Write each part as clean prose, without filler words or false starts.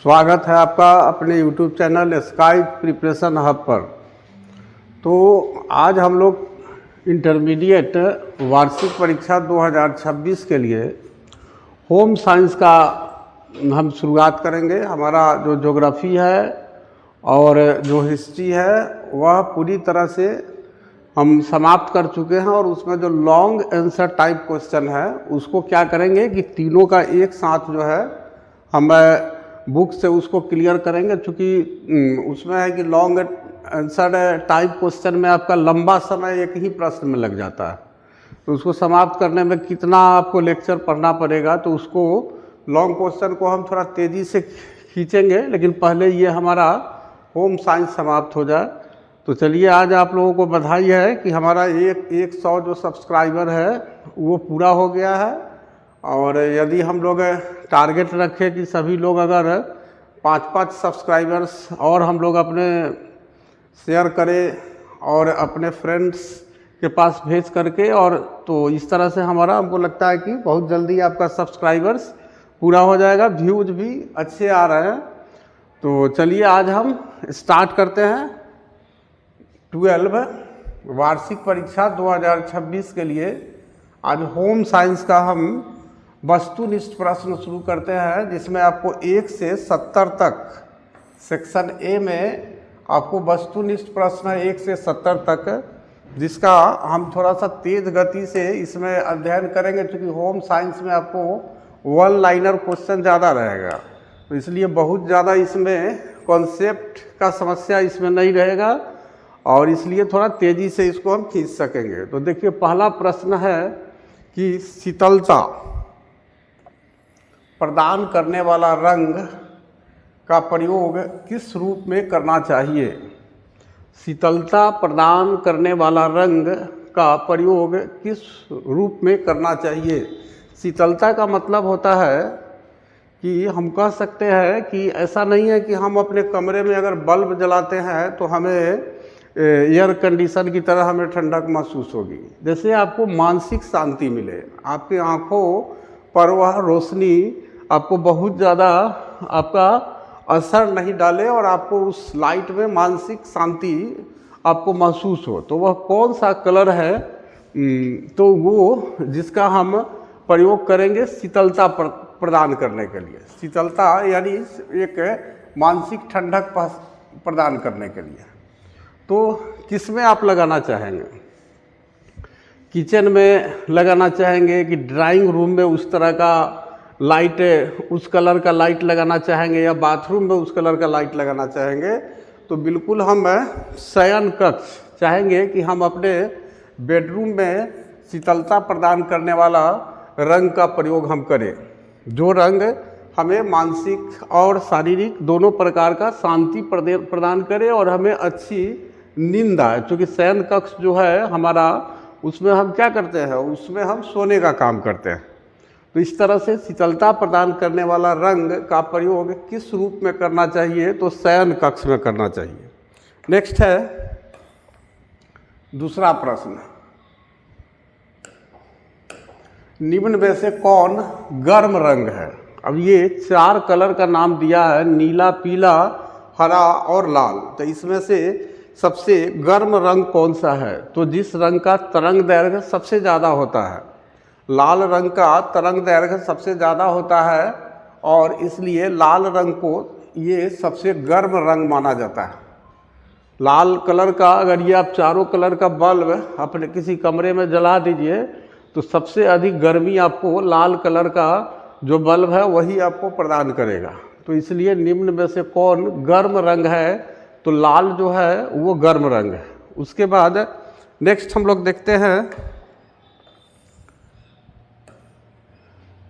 स्वागत है आपका अपने YouTube channel sky preparation hub पर। तो आज हम लोग इंटरमीडिएट वार्षिक परीक्षा 2026 के लिए होम साइंस का हम शुरुआत करेंगे। हमारा जो ज्योग्राफी है और जो हिस्ट्री है वह पूरी तरह से हम समाप्त कर चुके हैं और उसमें जो लॉन्ग आंसर टाइप क्वेश्चन है उसको क्या करेंगे कि तीनों का एक साथ जो है हम बुक से उसको क्लियर करेंगे। चूँकि उसमें है कि लॉन्ग आंसर टाइप क्वेश्चन में आपका लंबा समय एक ही प्रश्न में लग जाता है, तो उसको समाप्त करने में कितना आपको लेक्चर पढ़ना पड़ेगा। तो उसको लॉन्ग क्वेश्चन को हम थोड़ा तेज़ी से खींचेंगे, लेकिन पहले ये हमारा होम साइंस समाप्त हो जाए। तो चलिए, आज आप लोगों को बधाई है कि हमारा 100 जो सब्सक्राइबर है वो पूरा हो गया है। और यदि हम लोग टारगेट रखें कि सभी लोग अगर 5-5 सब्सक्राइबर्स और हम लोग अपने शेयर करें और अपने फ्रेंड्स के पास भेज करके, और तो इस तरह से हमको लगता है कि बहुत जल्दी आपका सब्सक्राइबर्स पूरा हो जाएगा, व्यूज भी अच्छे आ रहे हैं। तो चलिए, आज हम स्टार्ट करते हैं 12 वार्षिक परीक्षा 2026 के लिए। आज होम साइंस का हम वस्तुनिष्ठ प्रश्न शुरू करते हैं, जिसमें आपको 1 से 70 तक सेक्शन ए में आपको वस्तुनिष्ठ प्रश्न है 1 से 70 तक, जिसका हम थोड़ा सा तेज गति से इसमें अध्ययन करेंगे। क्योंकि होम साइंस में आपको वन लाइनर क्वेश्चन ज़्यादा रहेगा, तो इसलिए बहुत ज़्यादा इसमें कॉन्सेप्ट का समस्या इसमें नहीं रहेगा और इसलिए थोड़ा तेज़ी से इसको हम खींच सकेंगे। तो देखिए, पहला प्रश्न है कि शीतलता प्रदान करने वाला रंग का प्रयोग किस रूप में करना चाहिए। शीतलता प्रदान करने वाला रंग का प्रयोग किस रूप में करना चाहिए। शीतलता का मतलब होता है कि हम कह सकते हैं कि ऐसा नहीं है कि हम अपने कमरे में अगर बल्ब जलाते हैं तो हमें एयर कंडीशन की तरह हमें ठंडक महसूस होगी। जैसे आपको मानसिक शांति मिले, आपकी आँखों पर वह रोशनी आपको बहुत ज़्यादा आपका असर नहीं डाले और आपको उस लाइट में मानसिक शांति आपको महसूस हो, तो वह कौन सा कलर है, तो वो जिसका हम प्रयोग करेंगे शीतलता प्रदान करने के लिए। शीतलता यानी एक मानसिक ठंडक प्रदान करने के लिए। तो किस में आप लगाना चाहेंगे? किचन में लगाना चाहेंगे कि ड्राइंग रूम में उस तरह का लाइट, उस कलर का लाइट लगाना चाहेंगे, या बाथरूम में उस कलर का लाइट लगाना चाहेंगे? तो बिल्कुल हम शयन कक्ष चाहेंगे कि हम अपने बेडरूम में शीतलता प्रदान करने वाला रंग का प्रयोग हम करें, जो रंग हमें मानसिक और शारीरिक दोनों प्रकार का शांति प्रदान करे और हमें अच्छी नींद आए। क्योंकि शयन कक्ष जो है हमारा, उसमें हम क्या करते हैं, उसमें हम सोने का काम करते हैं। तो इस तरह से शीतलता प्रदान करने वाला रंग का प्रयोग किस रूप में करना चाहिए, तो शयन कक्ष में करना चाहिए। नेक्स्ट है दूसरा प्रश्न, निम्न में से कौन गर्म रंग है। अब ये 4 कलर का नाम दिया है, नीला, पीला, हरा और लाल। तो इसमें से सबसे गर्म रंग कौन सा है? तो जिस रंग का तरंग दैर्घ्य सबसे ज़्यादा होता है, लाल रंग का तरंग दैर्घ्य सबसे ज़्यादा होता है और इसलिए लाल रंग को ये सबसे गर्म रंग माना जाता है। लाल कलर का अगर ये आप चारों कलर का बल्ब अपने किसी कमरे में जला दीजिए तो सबसे अधिक गर्मी आपको लाल कलर का जो बल्ब है वही आपको प्रदान करेगा। तो इसलिए निम्न में से कौन गर्म रंग है, तो लाल जो है वो गर्म रंग है। उसके बाद नेक्स्ट हम लोग देखते हैं,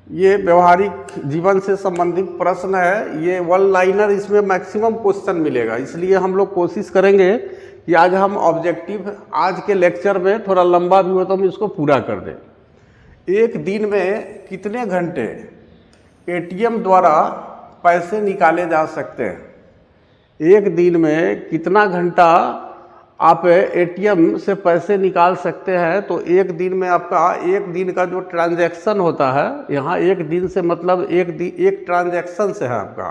ये व्यवहारिक जीवन से संबंधित प्रश्न है। ये वन लाइनर, इसमें मैक्सिमम क्वेश्चन मिलेगा, इसलिए हम लोग कोशिश करेंगे कि आज हम ऑब्जेक्टिव आज के लेक्चर में थोड़ा लंबा भी हो तो हम इसको पूरा कर दें। एक दिन में कितने घंटे एटीएम द्वारा पैसे निकाले जा सकते हैं? एक दिन में कितना घंटा आप एटीएम से पैसे निकाल सकते हैं? तो एक दिन में आपका एक दिन का जो ट्रांजैक्शन होता है, यहाँ एक दिन से मतलब एक ट्रांजैक्शन से है आपका,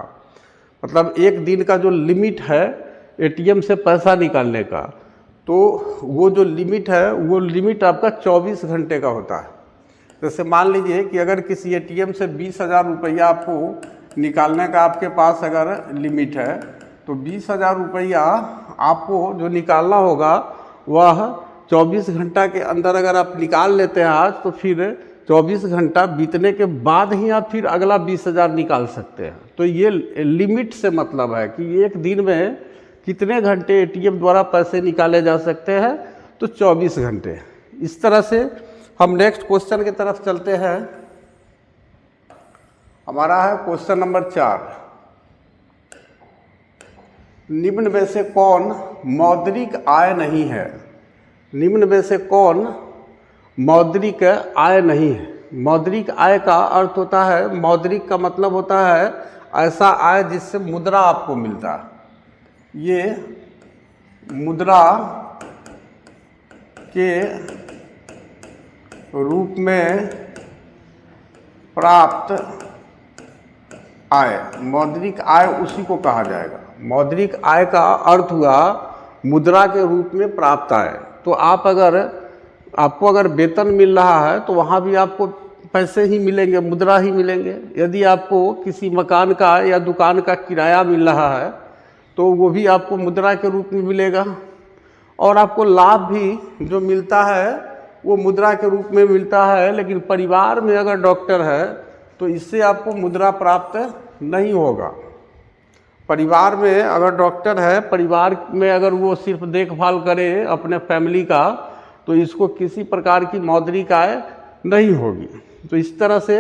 मतलब एक दिन का जो लिमिट है एटीएम से पैसा निकालने का, तो वो जो लिमिट है वो लिमिट आपका 24 घंटे का होता है। जैसे मान लीजिए कि अगर किसी एटीएम से 20,000 रुपया आपको निकालने का आपके पास अगर लिमिट है, तो 20,000 रुपया आपको जो निकालना होगा वह 24 घंटा के अंदर अगर आप निकाल लेते हैं आज, तो फिर 24 घंटा बीतने के बाद ही आप फिर अगला 20,000 निकाल सकते हैं। तो ये लिमिट से मतलब है कि एक दिन में कितने घंटे एटीएम द्वारा पैसे निकाले जा सकते हैं, तो 24 घंटे। इस तरह से हम नेक्स्ट क्वेश्चन की तरफ चलते हैं। हमारा है क्वेश्चन नंबर 4। निम्न में से कौन मौद्रिक आय नहीं है? निम्न में से कौन मौद्रिक आय नहीं है? मौद्रिक आय का अर्थ होता है, मौद्रिक का मतलब होता है ऐसा आय जिससे मुद्रा आपको मिलता है। ये मुद्रा के रूप में प्राप्त आय, मौद्रिक आय उसी को कहा जाएगा। मौद्रिक आय का अर्थ हुआ मुद्रा के रूप में प्राप्त आय। तो आपको अगर वेतन मिल रहा है तो वहाँ भी आपको पैसे ही मिलेंगे, मुद्रा ही मिलेंगे। यदि आपको किसी मकान का या दुकान का किराया मिल रहा है तो वो भी आपको मुद्रा के रूप में मिलेगा। और आपको लाभ भी जो मिलता है वो मुद्रा के रूप में मिलता है। लेकिन परिवार में अगर डॉक्टर है तो इससे आपको मुद्रा प्राप्त नहीं होगा। परिवार में अगर डॉक्टर है, परिवार में अगर वो सिर्फ देखभाल करे अपने फैमिली का, तो इसको किसी प्रकार की मौद्रिक आय नहीं होगी। तो इस तरह से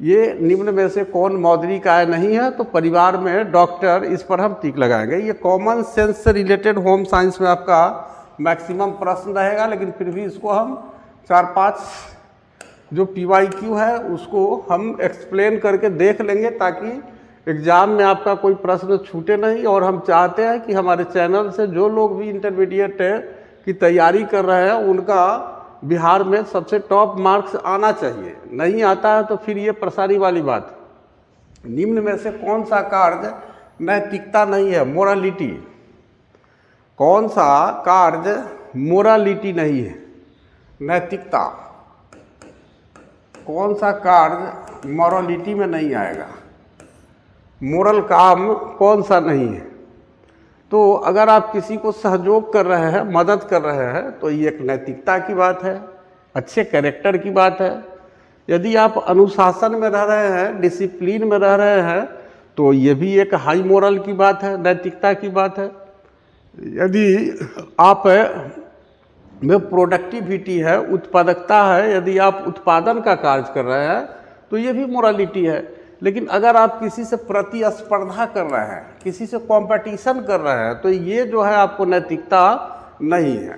ये निम्न में से कौन मौद्रिक आय नहीं है, तो परिवार में डॉक्टर, इस पर हम टिक लगाएंगे। ये कॉमन सेंस से रिलेटेड होम साइंस में आपका मैक्सिमम प्रश्न रहेगा, लेकिन फिर भी इसको हम 4-5 जो PYQ है उसको हम एक्सप्लेन करके देख लेंगे, ताकि एग्ज़ाम में आपका कोई प्रश्न छूटे नहीं। और हम चाहते हैं कि हमारे चैनल से जो लोग भी इंटरमीडिएट की तैयारी कर रहे हैं उनका बिहार में सबसे टॉप मार्क्स आना चाहिए। नहीं आता है तो फिर ये परेशानी वाली बात। निम्न में से कौन सा कार्य नैतिकता नहीं है? मोरालिटी। कौन सा कार्य मोरालिटी नहीं है? नैतिकता। कौन सा कार्य मोरालिटी में नहीं आएगा? मोरल काम कौन सा नहीं है? तो अगर आप किसी को सहयोग कर रहे हैं, मदद कर रहे हैं, तो ये एक नैतिकता की बात है, अच्छे कैरेक्टर की बात है। यदि आप अनुशासन में रह रहे हैं, डिसिप्लिन में रह रहे हैं, तो ये भी एक हाई मोरल की बात है, नैतिकता की बात है। यदि आप में प्रोडक्टिविटी है, उत्पादकता है, यदि आप उत्पादन का कार्य कर रहे हैं, तो ये भी मोरालिटी है। लेकिन अगर आप किसी से प्रतिस्पर्धा कर रहे हैं, किसी से कंपटीशन कर रहे हैं, तो ये जो है आपको नैतिकता नहीं है।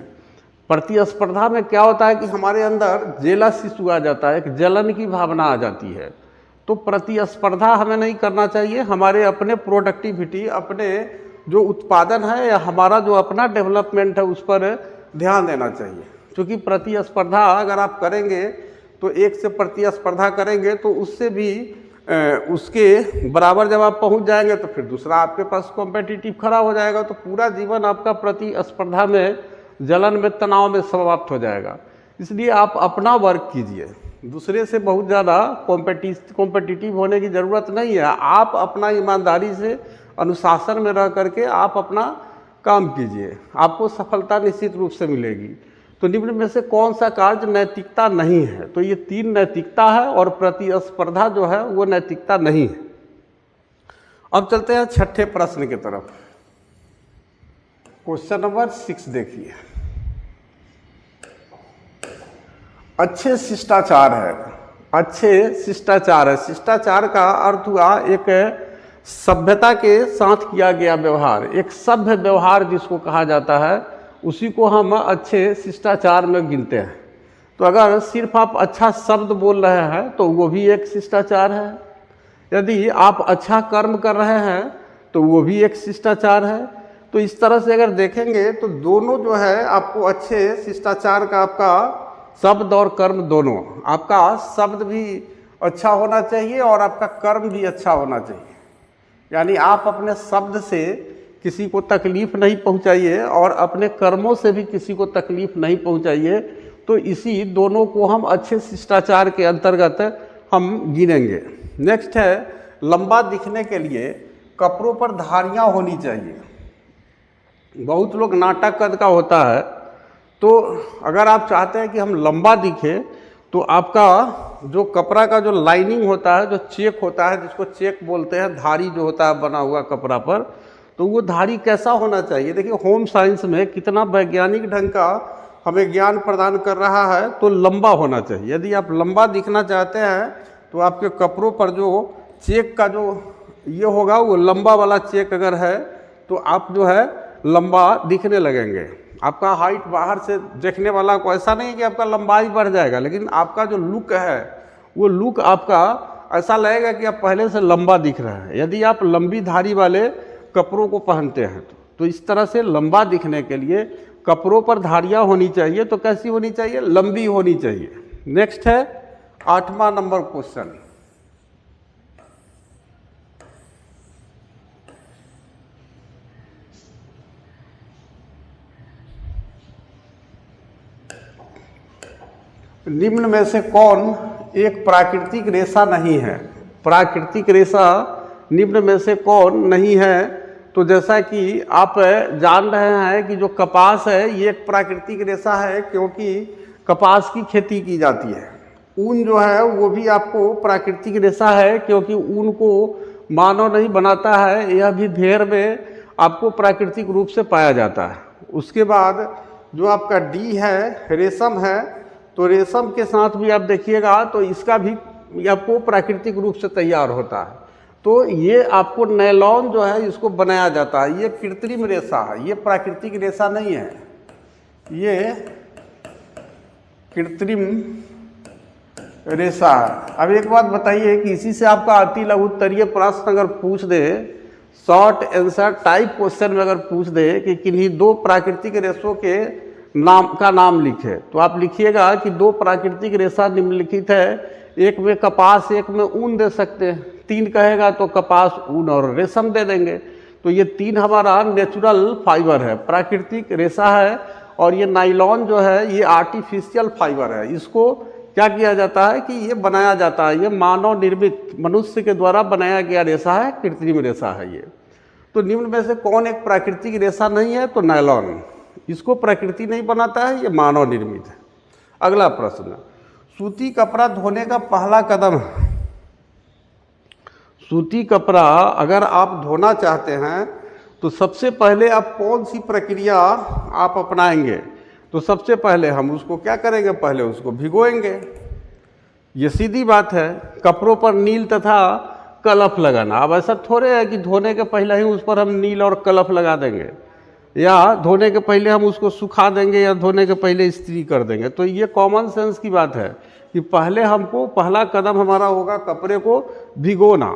प्रतिस्पर्धा में क्या होता है कि हमारे अंदर जेलस इशू आ जाता है, एक जलन की भावना आ जाती है। तो प्रतिस्पर्धा हमें नहीं करना चाहिए। हमारे अपने प्रोडक्टिविटी, अपने जो उत्पादन है या हमारा जो अपना डेवलपमेंट है उस पर ध्यान देना चाहिए। क्योंकि प्रतिस्पर्धा अगर आप करेंगे तो एक से प्रतिस्पर्धा करेंगे तो उससे भी उसके बराबर जब आप पहुंच जाएंगे तो फिर दूसरा आपके पास कॉम्पिटिटिव खड़ा हो जाएगा। तो पूरा जीवन आपका प्रतिस्पर्धा में, जलन में, तनाव में समाप्त हो जाएगा। इसलिए आप अपना वर्क कीजिए, दूसरे से बहुत ज़्यादा कॉम्पिटिटिव होने की ज़रूरत नहीं है। आप अपना ईमानदारी से, अनुशासन में रह करके आप अपना काम कीजिए, आपको सफलता निश्चित रूप से मिलेगी। तो निम्न में से कौन सा कार्य नैतिकता नहीं है? तो ये 3 नैतिकता है और प्रतिस्पर्धा जो है वो नैतिकता नहीं है। अब चलते हैं 6ठे प्रश्न की तरफ। क्वेश्चन नंबर 6 देखिए। अच्छे शिष्टाचार है। अच्छे शिष्टाचार है। शिष्टाचार का अर्थ हुआ एक सभ्यता के साथ किया गया व्यवहार, एक सभ्य व्यवहार जिसको कहा जाता है, उसी को हम अच्छे शिष्टाचार में गिनते हैं। तो अगर सिर्फ आप अच्छा शब्द बोल रहे हैं तो वो भी एक शिष्टाचार है। यदि आप अच्छा कर्म कर रहे हैं तो वो भी एक शिष्टाचार है। तो इस तरह से अगर देखेंगे तो दोनों जो है आपको अच्छे शिष्टाचार का, आपका शब्द और कर्म दोनों, आपका शब्द भी अच्छा होना चाहिए और आपका कर्म भी अच्छा होना चाहिए। यानी आप अपने शब्द से किसी को तकलीफ़ नहीं पहुंचाइए और अपने कर्मों से भी किसी को तकलीफ़ नहीं पहुंचाइए। तो इसी दोनों को हम अच्छे शिष्टाचार के अंतर्गत हम गिनेंगे। नेक्स्ट है, लंबा दिखने के लिए कपड़ों पर धारियाँ होनी चाहिए। बहुत लोग नाटक कद का होता है, तो अगर आप चाहते हैं कि हम लंबा दिखें तो आपका जो कपड़ा का जो लाइनिंग होता है, जो चेक होता है, जिसको चेक बोलते हैं, धारी जो होता है बना हुआ कपड़ा पर, तो वो धारी कैसा होना चाहिए। देखिए होम साइंस में कितना वैज्ञानिक ढंग का हमें ज्ञान प्रदान कर रहा है। तो लंबा होना चाहिए। यदि आप लंबा दिखना चाहते हैं तो आपके कपड़ों पर जो चेक का जो ये होगा वो लंबा वाला चेक अगर है तो आप जो है लंबा दिखने लगेंगे। आपका हाइट बाहर से देखने वाला को ऐसा नहीं कि आपका लंबाई बढ़ जाएगा, लेकिन आपका जो लुक है वो लुक आपका ऐसा लगेगा कि आप पहले से लंबा दिख रहा है, यदि आप लंबी धारी वाले कपड़ों को पहनते हैं तो इस तरह से लंबा दिखने के लिए कपड़ों पर धारियाँ होनी चाहिए। तो कैसी होनी चाहिए? लंबी होनी चाहिए। नेक्स्ट है 8वां नंबर क्वेश्चन। निम्न में से कौन एक प्राकृतिक रेशा नहीं है? प्राकृतिक रेशा निम्न में से कौन नहीं है? तो जैसा कि आप जान रहे हैं कि जो कपास है ये एक प्राकृतिक रेशा है, क्योंकि कपास की खेती की जाती है। ऊन जो है वो भी आपको प्राकृतिक रेशा है, क्योंकि ऊन को मानव नहीं बनाता है, यह भी भेड़ में आपको प्राकृतिक रूप से पाया जाता है। उसके बाद जो आपका डी है, रेशम है, तो रेशम के साथ भी आप देखिएगा तो इसका भी आपको प्राकृतिक रूप से तैयार होता है। तो ये आपको नायलॉन जो है इसको बनाया जाता है, ये कृत्रिम रेशा है, ये प्राकृतिक रेशा नहीं है, ये कृत्रिम रेशा है। अब एक बात बताइए कि इसी से आपका अति लघु उत्तरीय प्रश्न अगर पूछ दे, शॉर्ट आंसर टाइप क्वेश्चन में अगर पूछ दे कि किन्हीं दो प्राकृतिक रेशों के नाम लिखे, तो आप लिखिएगा कि दो प्राकृतिक रेशा निम्नलिखित है, एक में कपास एक में ऊन दे सकते हैं। 3 कहेगा तो कपास, ऊन और रेशम दे देंगे। तो ये 3 हमारा नेचुरल फाइबर है, प्राकृतिक रेशा है। और ये नाइलॉन जो है ये आर्टिफिशियल फाइबर है। इसको क्या किया जाता है कि ये बनाया जाता है, ये मानव निर्मित मनुष्य के द्वारा बनाया गया रेशा है, कृत्रिम रेशा है ये। तो निम्न में से कौन एक प्राकृतिक रेशा नहीं है? तो नायलॉन। इसको प्रकृति नहीं बनाता है, ये मानव निर्मित है। अगला प्रश्न, सूती कपड़ा धोने का पहला कदम है। सूती कपड़ा अगर आप धोना चाहते हैं तो सबसे पहले आप कौन सी प्रक्रिया आप अपनाएंगे? तो सबसे पहले हम उसको क्या करेंगे? पहले उसको भिगोएंगे। ये सीधी बात है। कपड़ों पर नील तथा कलफ लगाना। अब ऐसा थोड़े है कि धोने के पहले ही उस पर हम नील और कलफ लगा देंगे, या धोने के पहले हम उसको सुखा देंगे, या धोने के पहले इस्त्री कर देंगे। तो ये कॉमन सेंस की बात है कि पहले हमको पहला कदम हमारा होगा कपड़े को भिगोना।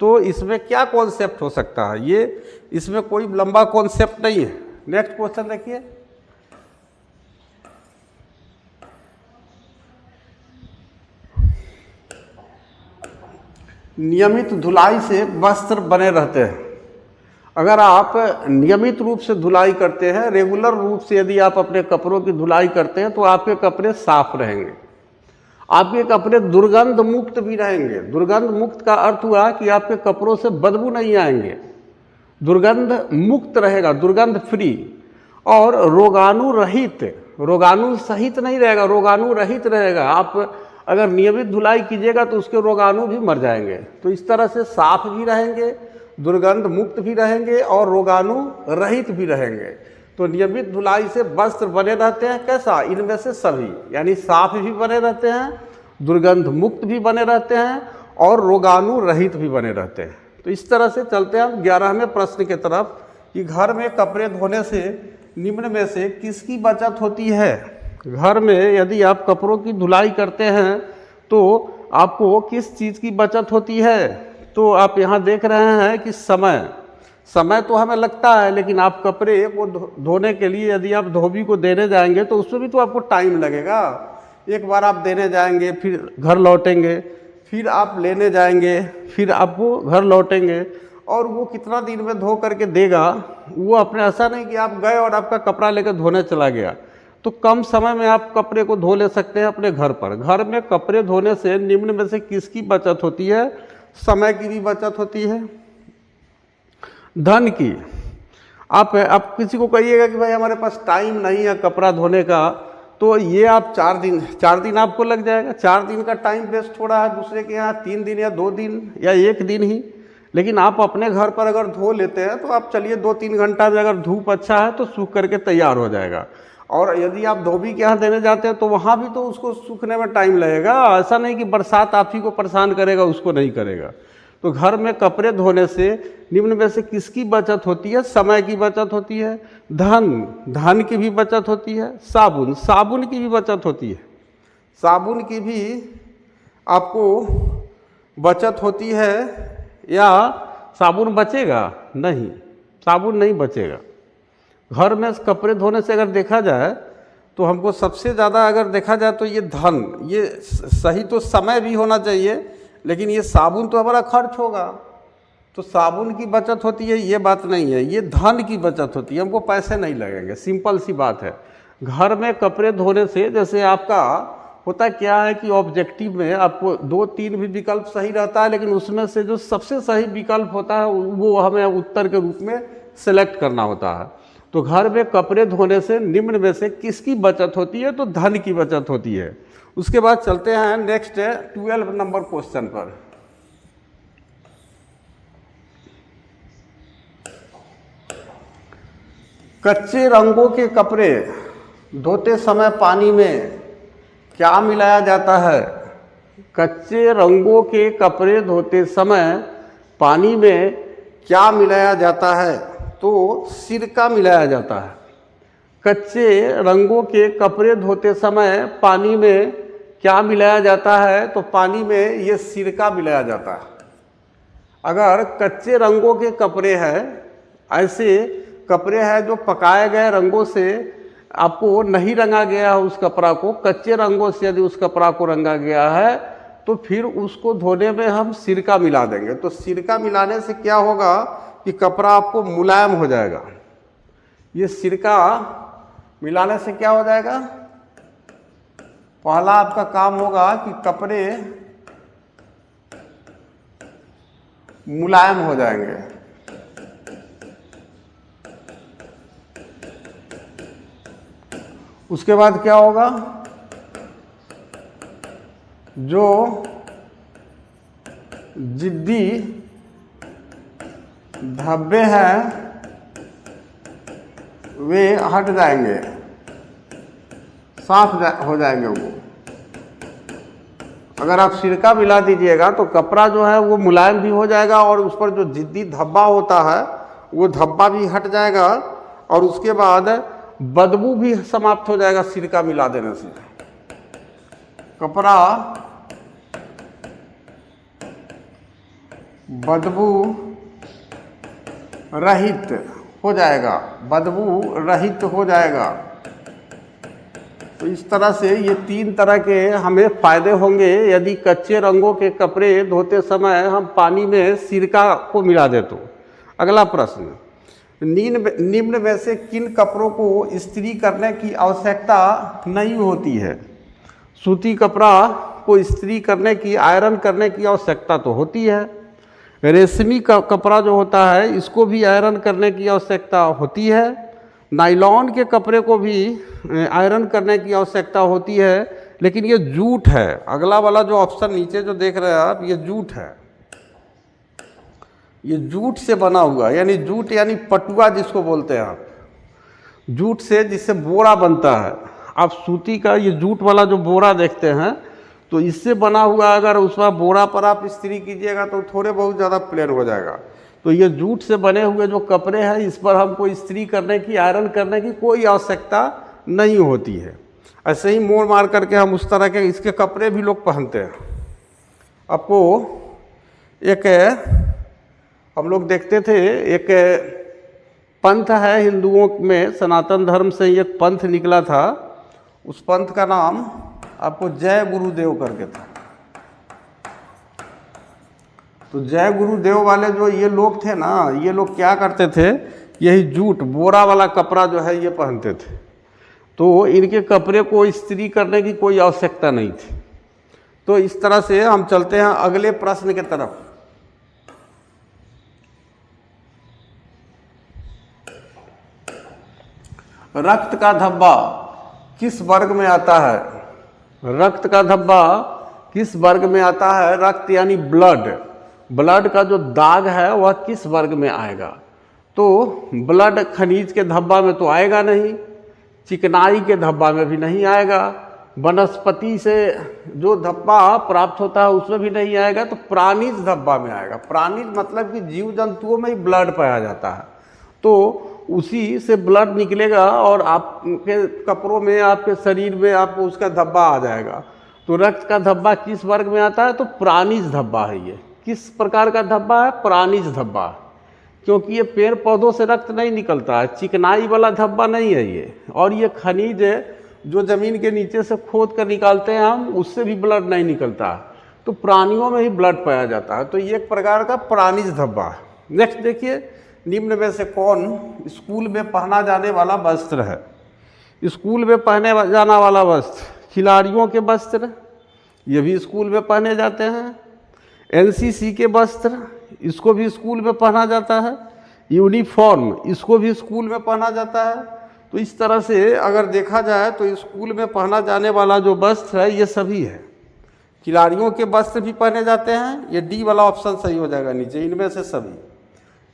तो इसमें क्या कॉन्सेप्ट हो सकता है? ये इसमें कोई लंबा कॉन्सेप्ट नहीं है। नेक्स्ट क्वेश्चन देखिए, नियमित धुलाई से वस्त्र बने रहते हैं। अगर आप नियमित रूप से धुलाई करते हैं, रेगुलर रूप से यदि आप अपने कपड़ों की धुलाई करते हैं तो आपके कपड़े साफ रहेंगे, आपके कपड़े दुर्गंध मुक्त भी रहेंगे। दुर्गंध मुक्त का अर्थ हुआ कि आपके कपड़ों से बदबू नहीं आएंगे, दुर्गंध मुक्त रहेगा, दुर्गंध फ्री। और रोगाणु रहित, रोगाणु सहित नहीं रहेगा, रोगाणु रहित रहेगा। आप अगर नियमित धुलाई कीजिएगा तो उसके रोगाणु भी मर जाएंगे। तो इस तरह से साफ भी रहेंगे, दुर्गंध मुक्त भी रहेंगे और रोगाणु रहित भी रहेंगे। तो नियमित धुलाई से वस्त्र बने रहते हैं। कैसा? इनमें से सभी, यानी साफ भी बने रहते हैं, दुर्गंध मुक्त भी बने रहते हैं और रोगाणु रहित भी बने रहते हैं। तो इस तरह से चलते हैं हम 11वें प्रश्न की तरफ कि घर में कपड़े धोने से निम्न में से किसकी बचत होती है? घर में यदि आप कपड़ों की धुलाई करते हैं तो आपको किस चीज़ की बचत होती है? तो आप यहाँ देख रहे हैं कि समय तो हमें लगता है, लेकिन आप कपड़े को धोने के लिए यदि आप धोबी को देने जाएंगे तो उसमें भी तो आपको टाइम लगेगा। एक बार आप देने जाएंगे, फिर घर लौटेंगे, फिर आप लेने जाएंगे, फिर आपको घर लौटेंगे, और वो कितना दिन में धो करके देगा, वो अपने ऐसा नहीं कि आप गए और आपका कपड़ा लेकर धोने चला गया। तो कम समय में आप कपड़े को धो ले सकते हैं अपने घर पर। घर में कपड़े धोने से निम्न में से किसकी बचत होती है? समय की भी बचत होती है, धन की। आप किसी को कहिएगा कि भाई हमारे पास टाइम नहीं है कपड़ा धोने का, तो ये आप 4 दिन आपको लग जाएगा। 4 दिन का टाइम वेस्ट हो रहा है दूसरे के यहाँ 3 दिन या 2 दिन या 1 दिन ही। लेकिन आप अपने घर पर अगर धो लेते हैं तो आप चलिए 2-3 घंटा में, अगर धूप अच्छा है तो सूख करके तैयार हो जाएगा। और यदि आप धोबी के यहाँ देने जाते हैं तो वहाँ भी तो उसको सूखने में टाइम लगेगा। ऐसा नहीं कि बरसात आप ही को परेशान करेगा, उसको नहीं करेगा। तो घर में कपड़े धोने से निम्न में से किसकी बचत होती है? समय की बचत होती है, धन की भी बचत होती है, साबुन की भी बचत होती है। साबुन की भी आपको बचत होती है। या साबुन बचेगा? नहीं, साबुन नहीं बचेगा। घर में कपड़े धोने से अगर देखा जाए तो हमको सबसे ज़्यादा अगर देखा जाए तो ये धन, ये सही तो समय भी होना चाहिए, लेकिन ये साबुन तो हमारा खर्च होगा, तो साबुन की बचत होती है, ये बात नहीं है। ये धन की बचत होती है, हमको पैसे नहीं लगेंगे, सिंपल सी बात है। घर में कपड़े धोने से जैसे आपका होता क्या है कि ऑब्जेक्टिव में आपको 2-3 भी विकल्प सही रहता है, लेकिन उसमें से जो सबसे सही विकल्प होता है वो हमें उत्तर के रूप में सेलेक्ट करना होता है। तो घर में कपड़े धोने से निम्न में से किसकी बचत होती है? तो धन की बचत होती है। उसके बाद चलते हैं नेक्स्ट 12 नंबर क्वेश्चन पर। कच्चे रंगों के कपड़े धोते समय पानी में क्या मिलाया जाता है? कच्चे रंगों के कपड़े धोते समय पानी में क्या मिलाया जाता है? तो सिरका मिलाया जाता है। कच्चे रंगों के कपड़े धोते समय पानी में क्या मिलाया जाता है? तो पानी में ये सिरका मिलाया जाता है। अगर कच्चे रंगों के कपड़े हैं, ऐसे कपड़े हैं जो पकाए गए रंगों से आपको नहीं रंगा गया है, उस कपड़ा को कच्चे रंगों से यदि उस कपड़ा को रंगा गया है तो फिर उसको धोने में हम सिरका मिला देंगे। तो सिरका मिलाने से क्या होगा कि कपड़ा आपको मुलायम हो जाएगा। ये सिरका मिलाने से क्या हो जाएगा? पहला आपका काम होगा कि कपड़े मुलायम हो जाएंगे। उसके बाद क्या होगा? जो जिद्दी धब्बे हैं वे हट जाएंगे, साफ हो जाएंगे वो। अगर आप सिरका मिला दीजिएगा तो कपड़ा जो है वो मुलायम भी हो जाएगा और उस पर जो जिद्दी धब्बा होता है वो धब्बा भी हट जाएगा और उसके बाद बदबू भी समाप्त हो जाएगा। सिरका मिला देने से कपड़ा बदबू रहित हो जाएगा, बदबू रहित हो जाएगा। तो इस तरह से ये 3 तरह के हमें फायदे होंगे यदि कच्चे रंगों के कपड़े धोते समय हम पानी में सिरका को मिला दे तो। अगला प्रश्न, निम्न में से किन कपड़ों को इस्त्री करने की आवश्यकता नहीं होती है? सूती कपड़ा को इस्त्री करने की, आयरन करने की आवश्यकता तो होती है। रेशमी का कपड़ा जो होता है इसको भी आयरन करने की आवश्यकता होती है। नायलॉन के कपड़े को भी आयरन करने की आवश्यकता होती है, लेकिन ये जूट है। अगला वाला जो ऑप्शन नीचे जो देख रहे हैं आप, ये जूट है। ये जूट से बना हुआ, यानी जूट यानी पटुआ जिसको बोलते हैं आप, जूट से जिससे बोरा बनता है। आप सूती का ये जूट वाला जो बोरा देखते हैं तो इससे बना हुआ, अगर उस पर बोरा पर आप इस्त्री कीजिएगा तो थोड़े बहुत ज़्यादा प्लेन हो जाएगा। तो ये जूट से बने हुए जो कपड़े हैं इस पर हमको इस्त्री करने की, आयरन करने की कोई आवश्यकता नहीं होती है। ऐसे ही मोड़ मार करके हम उस तरह के इसके कपड़े भी लोग पहनते हैं। आपको एक हम लोग देखते थे, एक पंथ है हिंदुओं में, सनातन धर्म से एक पंथ निकला था। उस पंथ का नाम आपको जय गुरुदेव करके था। तो जय गुरुदेव वाले जो ये लोग थे ना, ये लोग क्या करते थे, यही जूट बोरा वाला कपड़ा जो है ये पहनते थे। तो इनके कपड़े को इस्त्री करने की कोई आवश्यकता नहीं थी। तो इस तरह से हम चलते हैं अगले प्रश्न की तरफ। रक्त का धब्बा किस वर्ग में आता है? रक्त का धब्बा किस वर्ग में आता है? रक्त यानी ब्लड, ब्लड का जो दाग है वह किस वर्ग में आएगा? तो ब्लड खनिज के धब्बा में तो आएगा नहीं, चिकनाई के धब्बा में भी नहीं आएगा, वनस्पति से जो धब्बा प्राप्त होता है उसमें भी नहीं आएगा, तो प्राणिज धब्बा में आएगा। प्राणिज मतलब कि जीव जंतुओं में ही ब्लड पाया जाता है, तो उसी से ब्लड निकलेगा और आपके कपड़ों में, आपके शरीर में आपको उसका धब्बा आ जाएगा। तो रक्त का धब्बा किस वर्ग में आता है? तो प्राणिज धब्बा है। ये किस प्रकार का धब्बा है? प्राणिज धब्बा, क्योंकि ये पेड़ पौधों से रक्त नहीं निकलता है, चिकनाई वाला धब्बा नहीं है ये। और ये खनिज जो ज़मीन के नीचे से खोद कर निकालते हैं हम, उससे भी ब्लड नहीं निकलता, तो प्राणियों में ही ब्लड पाया जाता है। तो ये एक प्रकार का प्राणिज धब्बा है। नेक्स्ट देखिए, निम्न में से कौन स्कूल में पहना जाने वाला वस्त्र है? स्कूल में पहने जाना वाला वस्त्र, खिलाड़ियों के वस्त्र, ये भी स्कूल में पहने जाते हैं। एनसीसी के वस्त्र, इसको भी स्कूल में पहना जाता है। यूनिफॉर्म, इसको भी स्कूल में पहना जाता है। तो इस तरह से अगर देखा जाए तो स्कूल में पहना जाने वाला जो वस्त्र है ये सभी है। खिलाड़ियों के वस्त्र भी पहने जाते हैं, ये डी वाला ऑप्शन सही हो जाएगा नीचे, इनमें से सभी,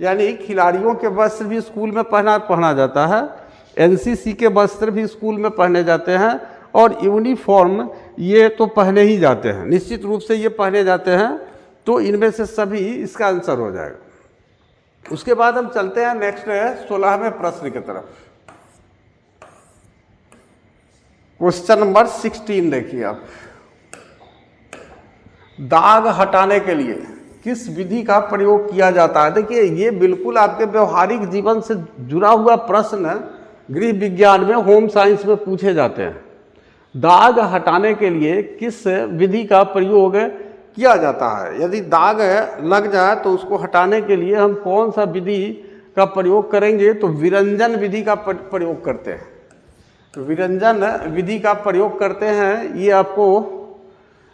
यानी खिलाड़ियों के वस्त्र भी स्कूल में पहना जाता है, एनसीसी के वस्त्र भी स्कूल में पहने जाते हैं, और यूनिफॉर्म ये तो पहने ही जाते हैं, निश्चित रूप से ये पहने जाते हैं। तो इनमें से सभी इसका आंसर हो जाएगा। उसके बाद हम चलते हैं नेक्स्ट 16वें प्रश्न की तरफ। क्वेश्चन नंबर 16 देखिए आप। दाग हटाने के लिए किस विधि का प्रयोग किया जाता है? देखिए ये बिल्कुल आपके व्यवहारिक जीवन से जुड़ा हुआ प्रश्न गृह विज्ञान में, होम साइंस में पूछे जाते हैं। दाग हटाने के लिए किस विधि का प्रयोग किया जाता है? यदि दाग लग जाए तो उसको हटाने के लिए हम कौन सा विधि का प्रयोग करेंगे? तो विरंजन विधि का प्रयोग करते हैं। तो विरंजन विधि का प्रयोग करते हैं, ये आपको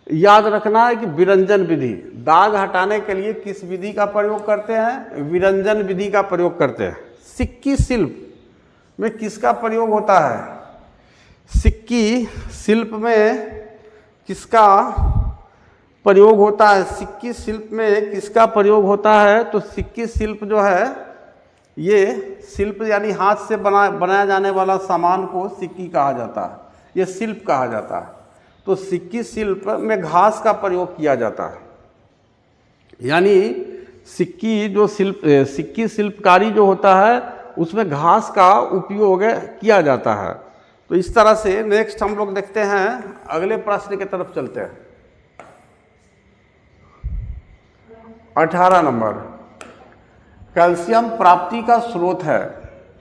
याद रखना है कि विरंजन विधि, दाग हटाने के लिए किस विधि का प्रयोग करते हैं? विरंजन विधि का प्रयोग करते हैं। सिक्की शिल्प में किसका प्रयोग होता है? सिक्की शिल्प में किसका प्रयोग होता है? सिक्की शिल्प में किसका प्रयोग होता है? तो सिक्की शिल्प जो है, ये शिल्प यानी हाथ से बनाया जाने वाला सामान को सिक्की कहा जाता है, ये शिल्प कहा जाता है। तो सिक्की शिल्प में घास का प्रयोग किया जाता है, यानी सिक्की शिल्पकारी जो होता है उसमें घास का उपयोग किया जाता है। तो इस तरह से नेक्स्ट हम लोग देखते हैं, अगले प्रश्न की तरफ चलते हैं। 18 नंबर, कैल्शियम प्राप्ति का स्रोत है।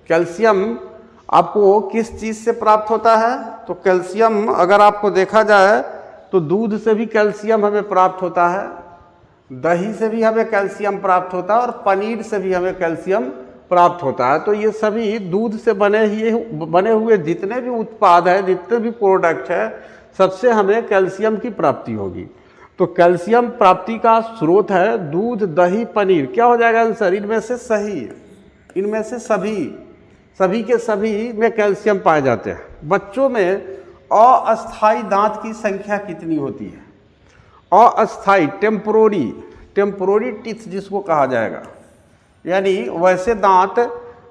कैल्शियम आपको किस चीज़ से प्राप्त होता है? तो कैल्शियम अगर आपको देखा जाए तो दूध से भी कैल्शियम हमें प्राप्त होता है, दही से भी हमें कैल्शियम प्राप्त होता है, और पनीर से भी हमें कैल्शियम प्राप्त होता है। तो ये सभी दूध से बने हुए जितने भी उत्पाद हैं, जितने भी प्रोडक्ट है, सबसे हमें कैल्शियम की प्राप्ति होगी। तो कैल्शियम प्राप्ति का स्रोत है दूध, दही, पनीर। क्या हो जाएगा आंसर? इनमें से सही, इनमें से सभी के सभी में कैल्शियम पाए जाते हैं। बच्चों में अस्थायी दांत की संख्या कितनी होती है? अस्थायी, टेम्पोररी टीथ जिसको कहा जाएगा, यानी वैसे दांत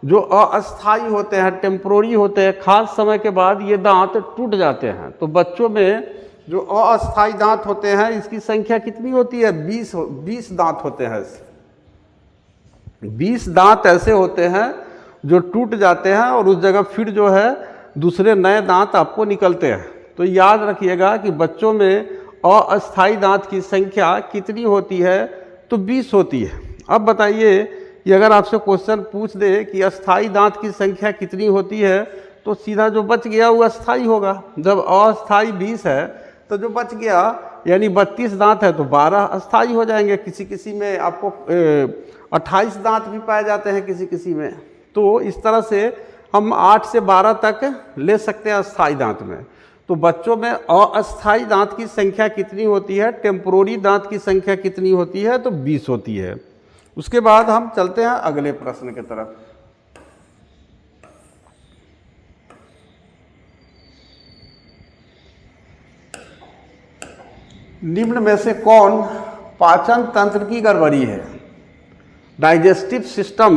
जो अस्थायी होते हैं, टेम्पोररी होते हैं, खास समय के बाद ये दांत टूट जाते हैं। तो बच्चों में जो अस्थायी दांत होते हैं इसकी संख्या कितनी होती है? 20 दांत होते हैं। 20 दांत ऐसे होते हैं जो टूट जाते हैं और उस जगह फिर जो है दूसरे नए दांत आपको निकलते हैं। तो याद रखिएगा कि बच्चों में अस्थायी दांत की संख्या कितनी होती है? तो 20 होती है। अब बताइए कि अगर आपसे क्वेश्चन पूछ दे कि अस्थायी दांत की संख्या कितनी होती है, तो सीधा जो बच गया वो अस्थायी होगा। जब अस्थायी 20 है तो जो बच गया यानी 32 दांत है तो 12 अस्थाई हो जाएंगे। किसी किसी में आपको 28 दांत भी पाए जाते हैं किसी किसी में। तो इस तरह से हम 8 से 12 तक ले सकते हैं अस्थाई दांत में। तो बच्चों में अस्थाई दांत की संख्या कितनी होती है, टेम्पोररी दांत की संख्या कितनी होती है, तो 20 होती है। उसके बाद हम चलते हैं अगले प्रश्न की तरफ। निम्न में से कौन पाचन तंत्र की गड़बड़ी है? डाइजेस्टिव सिस्टम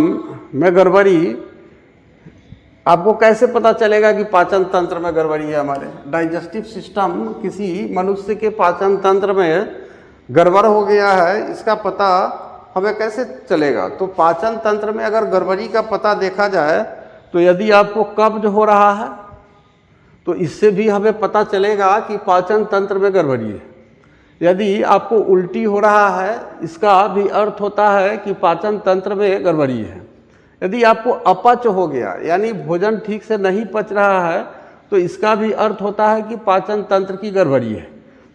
में गड़बड़ी आपको कैसे पता चलेगा कि पाचन तंत्र में गड़बड़ी है? हमारे डाइजेस्टिव सिस्टम, किसी मनुष्य के पाचन तंत्र में गड़बड़ हो गया है, इसका पता हमें कैसे चलेगा? तो पाचन तंत्र में अगर गड़बड़ी का पता देखा जाए तो यदि आपको कब्ज हो रहा है तो इससे भी हमें पता चलेगा कि पाचन तंत्र में गड़बड़ी है। यदि आपको उल्टी हो रहा है, इसका भी अर्थ होता है कि पाचन तंत्र में गड़बड़ी है। यदि आपको अपच हो गया, यानी भोजन ठीक से नहीं पच रहा है, तो इसका भी अर्थ होता है कि पाचन तंत्र की गड़बड़ी है।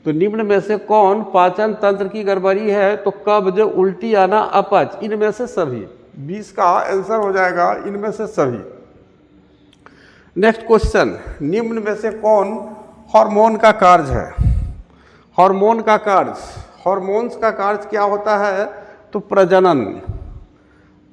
तो निम्न में से कौन पाचन तंत्र की गड़बड़ी है? तो कब्ज, उल्टी आना, अपच, इनमें से सभी। 20 का आंसर हो जाएगा इनमें से सभी। नेक्स्ट क्वेश्चन, निम्न में से कौन हार्मोन का कार्य है? हार्मोन का कार्य, हार्मोन्स का कार्य क्या होता है? तो प्रजनन,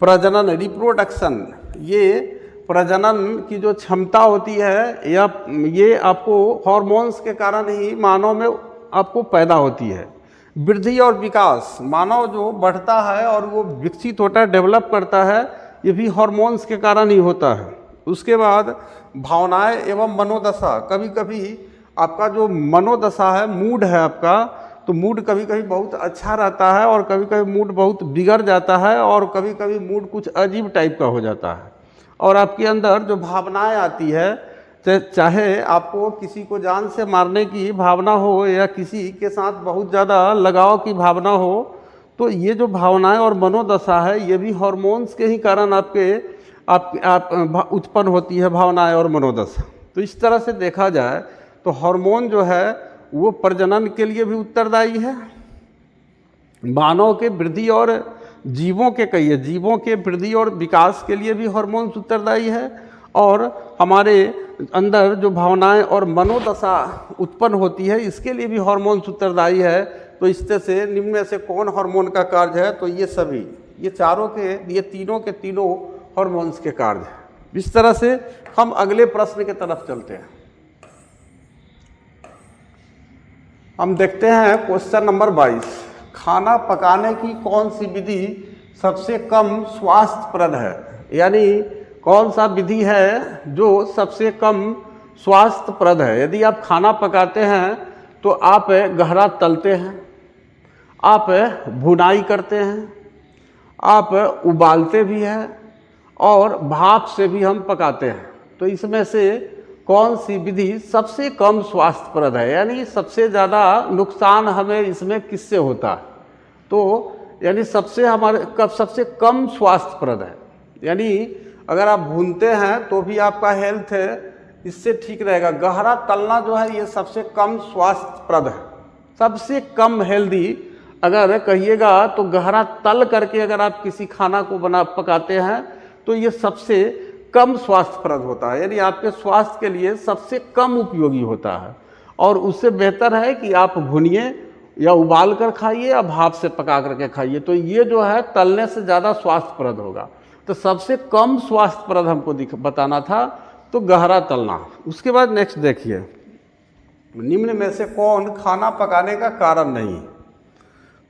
प्रजनन, रिप्रोडक्शन। ये प्रजनन की जो क्षमता होती है या ये आपको हार्मोन्स के कारण ही मानव में आपको पैदा होती है। वृद्धि और विकास, मानव जो बढ़ता है और वो विकसित होता है, डेवलप करता है, ये भी हार्मोन्स के कारण ही होता है। उसके बाद भावनाएं एवं मनोदशा, कभी कभी आपका जो मनोदशा है, मूड है आपका, तो मूड कभी कभी बहुत अच्छा रहता है और कभी कभी मूड बहुत बिगड़ जाता है और कभी कभी मूड कुछ अजीब टाइप का हो जाता है। और आपके अंदर जो भावनाएं आती है, चाहे आपको किसी को जान से मारने की भावना हो या किसी के साथ बहुत ज़्यादा लगाव की भावना हो, तो ये जो भावनाएं और मनोदशा है, ये भी हार्मोन्स के ही कारण आप उत्पन्न होती है, भावनाएं और मनोदशा। तो इस तरह से देखा जाए तो हार्मोन जो है वो प्रजनन के लिए भी उत्तरदायी है, मानव के वृद्धि और जीवों के वृद्धि और विकास के लिए भी हार्मोन उत्तरदायी है, और हमारे अंदर जो भावनाएं और मनोदशा उत्पन्न होती है, इसके लिए भी हार्मोन उत्तरदायी है। तो इस तरह से निम्न में से कौन हार्मोन का कार्य है? तो ये सभी, ये चारों के, ये तीनों के तीनों हार्मोन्स के कार्य हैं। इस तरह से हम अगले प्रश्न की तरफ चलते हैं। हम देखते हैं क्वेश्चन नंबर 22, खाना पकाने की कौन सी विधि सबसे कम स्वास्थ्यप्रद है? यानी कौन सा विधि है जो सबसे कम स्वास्थ्यप्रद है? यदि आप खाना पकाते हैं तो आप गहरा तलते हैं, आप भुनाई करते हैं, आप उबालते भी हैं और भाप से भी हम पकाते हैं। तो इसमें से कौन सी विधि सबसे कम स्वास्थ्यप्रद है? यानी सबसे ज़्यादा नुकसान हमें इसमें किससे होता है? तो यानी सबसे कम स्वास्थ्यप्रद है। यानी अगर आप भूनते हैं तो भी आपका हेल्थ इससे ठीक रहेगा। गहरा तलना जो है ये सबसे कम स्वास्थ्यप्रद है, सबसे कम हेल्दी अगर कहिएगा तो गहरा तल करके अगर आप किसी खाना को पकाते हैं तो ये सबसे कम स्वास्थ्यप्रद होता है, यानी आपके स्वास्थ्य के लिए सबसे कम उपयोगी होता है। और उससे बेहतर है कि आप भुनिए या उबाल कर खाइए या भाप से पका करके खाइए, तो ये जो है तलने से ज़्यादा स्वास्थ्यप्रद होगा। तो सबसे कम स्वास्थ्यप्रद हमको बताना था, तो गहरा तलना। उसके बाद नेक्स्ट देखिए, निम्न में से कौन खाना पकाने का कारण नहीं?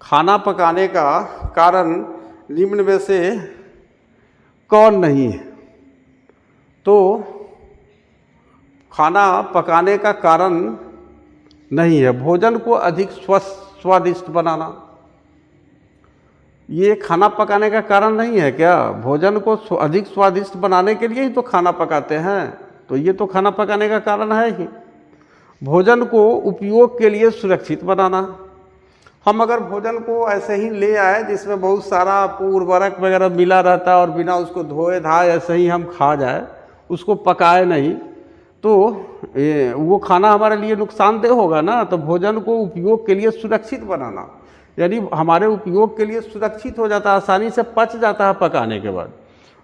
खाना पकाने का कारण निम्न में से कौन नहीं है? तो खाना पकाने का कारण नहीं है भोजन को अधिक स्वादिष्ट बनाना। ये खाना पकाने का कारण नहीं है क्या? भोजन को अधिक स्वादिष्ट बनाने के लिए ही तो खाना पकाते हैं, तो ये तो खाना पकाने का कारण है ही। भोजन को उपयोग के लिए सुरक्षित बनाना, हम अगर भोजन को ऐसे ही ले आए जिसमें बहुत सारा उर्वरक वगैरह मिला रहता है और बिना उसको धोए धाए ऐसे ही हम खा जाए, उसको पकाए नहीं, तो वो खाना हमारे लिए नुकसानदेह होगा ना। तो भोजन को उपयोग के लिए सुरक्षित बनाना, यानी हमारे उपयोग के लिए सुरक्षित हो जाता है, आसानी से पच जाता है पकाने के बाद।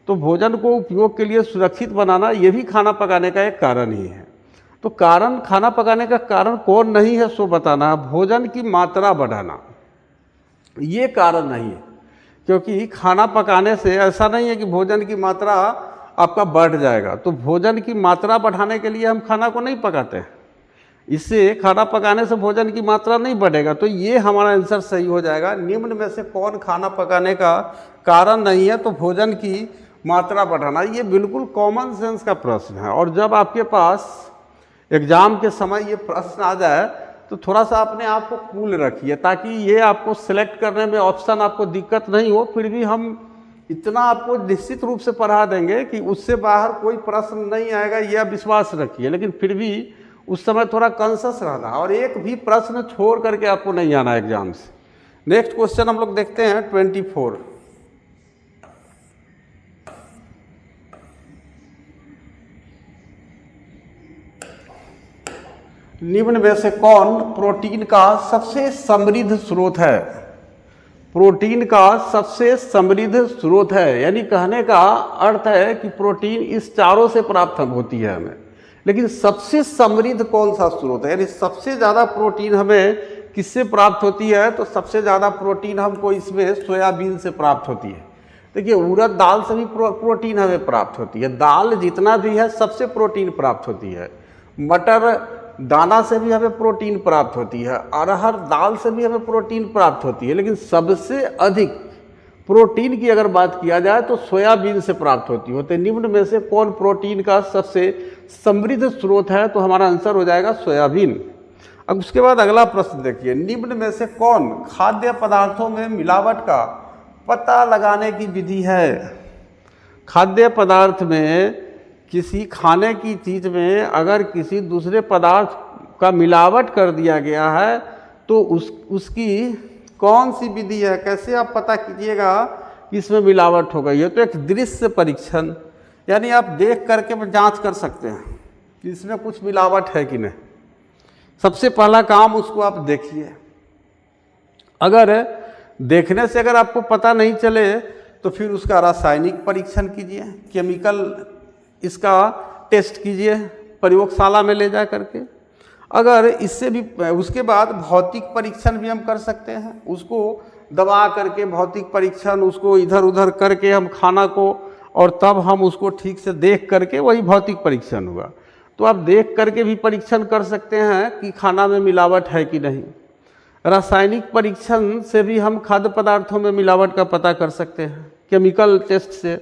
तो भोजन को उपयोग के लिए सुरक्षित बनाना ये भी खाना पकाने का एक कारण ही है। तो कारण, खाना पकाने का कारण कौन नहीं है सो बताना, भोजन की मात्रा बढ़ाना, ये कारण नहीं है। क्योंकि खाना पकाने से ऐसा नहीं है कि भोजन की मात्रा आपका बढ़ जाएगा। तो भोजन की मात्रा बढ़ाने के लिए हम खाना को नहीं पकाते हैं, इससे खाना पकाने से भोजन की मात्रा नहीं बढ़ेगा। तो ये हमारा आंसर सही हो जाएगा। निम्न में से कौन खाना पकाने का कारण नहीं है? तो भोजन की मात्रा बढ़ाना। ये बिल्कुल कॉमन सेंस का प्रश्न है, और जब आपके पास एग्ज़ाम के समय ये प्रश्न आ जाए तो थोड़ा सा अपने आप को कूल रखिए, ताकि ये आपको सिलेक्ट करने में ऑप्शन आपको दिक्कत नहीं हो। फिर भी हम इतना आपको निश्चित रूप से पढ़ा देंगे कि उससे बाहर कोई प्रश्न नहीं आएगा, यह विश्वास रखिए। लेकिन फिर भी उस समय थोड़ा कॉन्शियस रहना, और एक भी प्रश्न छोड़ करके आपको नहीं आना एग्जाम से। नेक्स्ट क्वेश्चन हम लोग देखते हैं 24। निम्न में से कौन प्रोटीन का सबसे समृद्ध स्रोत है? प्रोटीन का सबसे समृद्ध स्रोत है, यानी कहने का अर्थ है कि प्रोटीन इस चारों से प्राप्त होती है हमें, लेकिन सबसे समृद्ध कौन सा स्रोत है? यानी सबसे ज़्यादा प्रोटीन हमें किससे प्राप्त होती है? तो सबसे ज़्यादा प्रोटीन हमको इसमें सोयाबीन से प्राप्त होती है। देखिए, उड़द दाल से भी प्रोटीन हमें प्राप्त होती है, दाल जितना भी है सबसे प्रोटीन प्राप्त होती है। मटर दाना से भी हमें प्रोटीन प्राप्त होती है, अरहर दाल से भी हमें प्रोटीन प्राप्त होती है, लेकिन सबसे अधिक प्रोटीन की अगर बात किया जाए तो सोयाबीन से प्राप्त होती है। तो निम्न में से कौन प्रोटीन का सबसे समृद्ध स्रोत है? तो हमारा आंसर हो जाएगा सोयाबीन। अब उसके बाद अगला प्रश्न देखिए, निम्न में से कौन खाद्य पदार्थों में मिलावट का पता लगाने की विधि है? खाद्य पदार्थ में, किसी खाने की चीज़ में अगर किसी दूसरे पदार्थ का मिलावट कर दिया गया है तो उसकी कौन सी विधि है? कैसे आप पता कीजिएगा कि इसमें मिलावट हो गई है? तो एक दृश्य परीक्षण, यानी आप देख करके जांच कर सकते हैं कि इसमें कुछ मिलावट है कि नहीं। सबसे पहला काम उसको आप देखिए। अगर देखने से अगर आपको पता नहीं चले तो फिर उसका रासायनिक परीक्षण कीजिए, केमिकल इसका टेस्ट कीजिए प्रयोगशाला में ले जा करके। अगर इससे भी, उसके बाद भौतिक परीक्षण भी हम कर सकते हैं, उसको दबा करके भौतिक परीक्षण, उसको इधर उधर करके हम खाना को, और तब हम उसको ठीक से देख करके, वही भौतिक परीक्षण हुआ। तो आप देख करके भी परीक्षण कर सकते हैं कि खाना में मिलावट है कि नहीं। रासायनिक परीक्षण से भी हम खाद्य पदार्थों में मिलावट का पता कर सकते हैं, केमिकल टेस्ट से।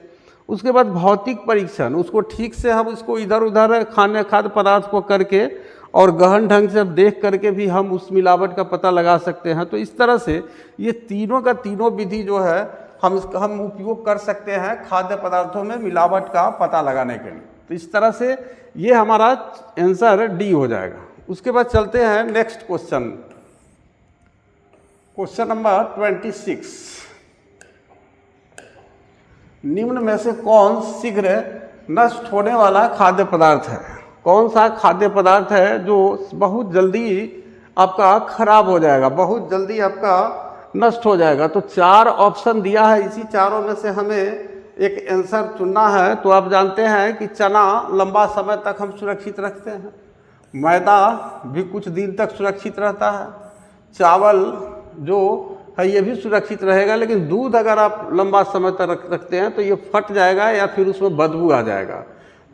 उसके बाद भौतिक परीक्षण, उसको ठीक से हम उसको इधर उधर खाद्य पदार्थ को करके और गहन ढंग से देख करके भी हम उस मिलावट का पता लगा सकते हैं। तो इस तरह से ये तीनों का तीनों विधि जो है हम उपयोग कर सकते हैं खाद्य पदार्थों में मिलावट का पता लगाने के लिए। तो इस तरह से ये हमारा आंसर डी हो जाएगा। उसके बाद चलते हैं नेक्स्ट क्वेश्चन, क्वेश्चन नंबर 26। निम्न में से कौन शीघ्र नष्ट होने वाला खाद्य पदार्थ है? कौन सा खाद्य पदार्थ है जो बहुत जल्दी आपका खराब हो जाएगा, बहुत जल्दी आपका नष्ट हो जाएगा? तो 4 ऑप्शन दिया है, इसी चारों में से हमें एक आंसर चुनना है। तो आप जानते हैं कि चना लंबा समय तक हम सुरक्षित रखते हैं, मैदा भी कुछ दिन तक सुरक्षित रहता है, चावल जो है ये भी सुरक्षित रहेगा, लेकिन दूध अगर आप लंबा समय तक रखते हैं तो ये फट जाएगा या फिर उसमें बदबू आ जाएगा।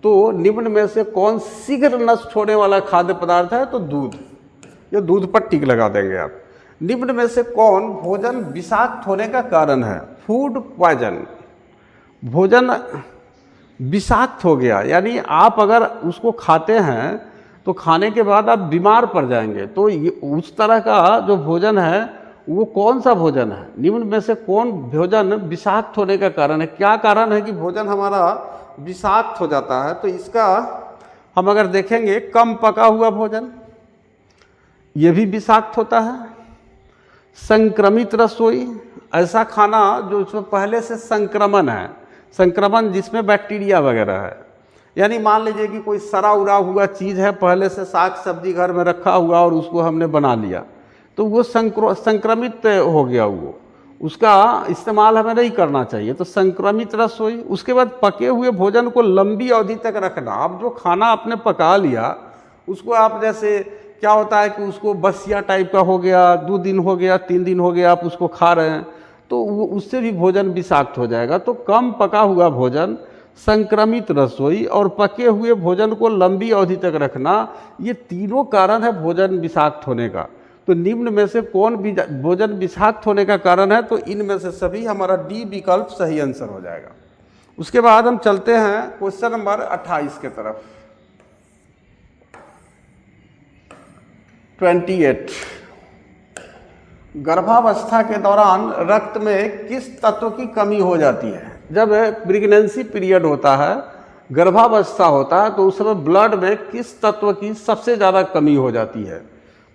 तो निम्न में से कौन शीघ्र नष्ट होने वाला खाद्य पदार्थ है? तो दूध, ये दूध पर टिक लगा देंगे आप। निम्न में से कौन भोजन विषाक्त होने का कारण है? फूड पॉइजन, भोजन विषाक्त हो गया, यानी आप अगर उसको खाते हैं तो खाने के बाद आप बीमार पड़ जाएंगे। तो ये उस तरह का जो भोजन है वो कौन सा भोजन है? निम्न में से कौन भोजन विषाक्त होने का कारण है? क्या कारण है कि भोजन हमारा विषाक्त हो जाता है? तो इसका हम अगर देखेंगे, कम पका हुआ भोजन, ये भी विषाक्त होता है। संक्रमित रसोई, ऐसा खाना जो उसमें पहले से संक्रमण है, संक्रमण जिसमें बैक्टीरिया वगैरह है, यानी मान लीजिए कि कोई सड़ा उड़ा हुआ चीज़ है, पहले से साग सब्जी घर में रखा हुआ और उसको हमने बना लिया, तो वो संक्रमित हो गया, वो उसका इस्तेमाल हमें नहीं करना चाहिए। तो संक्रमित रसोई। उसके बाद पके हुए भोजन को लंबी अवधि तक रखना। आप जो खाना आपने पका लिया उसको आप, जैसे क्या होता है कि उसको बसिया टाइप का हो गया, 2 दिन हो गया, 3 दिन हो गया, आप उसको खा रहे हैं, तो वो उससे भी भोजन विषाक्त हो जाएगा। तो कम पका हुआ भोजन, संक्रमित रसोई और पके हुए भोजन को लंबी अवधि तक रखना, ये तीनों कारण है भोजन विषाक्त होने का। तो निम्न में से कौन भी भोजन विषाक्त होने का कारण है? तो इनमें से सभी हमारा डी विकल्प सही आंसर हो जाएगा। उसके बाद हम चलते हैं क्वेश्चन नंबर 28 के तरफ। 28, गर्भावस्था के दौरान रक्त में किस तत्व की कमी हो जाती है? जब प्रेगनेंसी पीरियड होता है, गर्भावस्था होता है, तो उस समय ब्लड में किस तत्व की सबसे ज़्यादा कमी हो जाती है?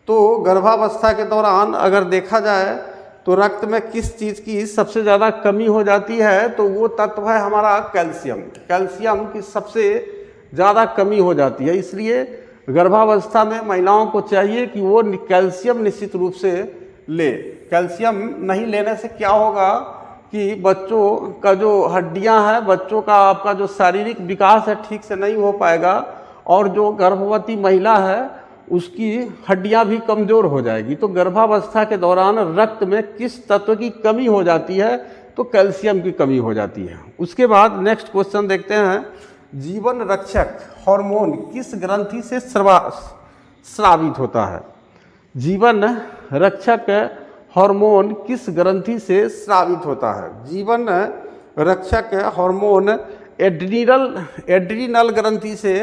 तो गर्भावस्था के दौरान अगर देखा जाए तो रक्त में किस चीज़ की सबसे ज़्यादा कमी हो जाती है? तो वो तत्व है हमारा कैल्शियम। कैल्शियम की सबसे ज़्यादा कमी हो जाती है। इसलिए गर्भावस्था में महिलाओं को चाहिए कि वो कैल्शियम निश्चित रूप से ले। कैल्शियम नहीं लेने से क्या होगा कि बच्चों का जो हड्डियां हैं, बच्चों का आपका जो शारीरिक विकास है ठीक से नहीं हो पाएगा, और जो गर्भवती महिला है उसकी हड्डियां भी कमज़ोर हो जाएगी। तो गर्भावस्था के दौरान रक्त में किस तत्व की कमी हो जाती है? तो कैल्शियम की कमी हो जाती है। उसके बाद नेक्स्ट क्वेश्चन देखते हैं, जीवन रक्षक हार्मोन किस ग्रंथि से स्रावित होता है? जीवन रक्षक हार्मोन किस ग्रंथि से स्रावित होता है? जीवन रक्षक हार्मोन एड्रीनल ग्रंथि से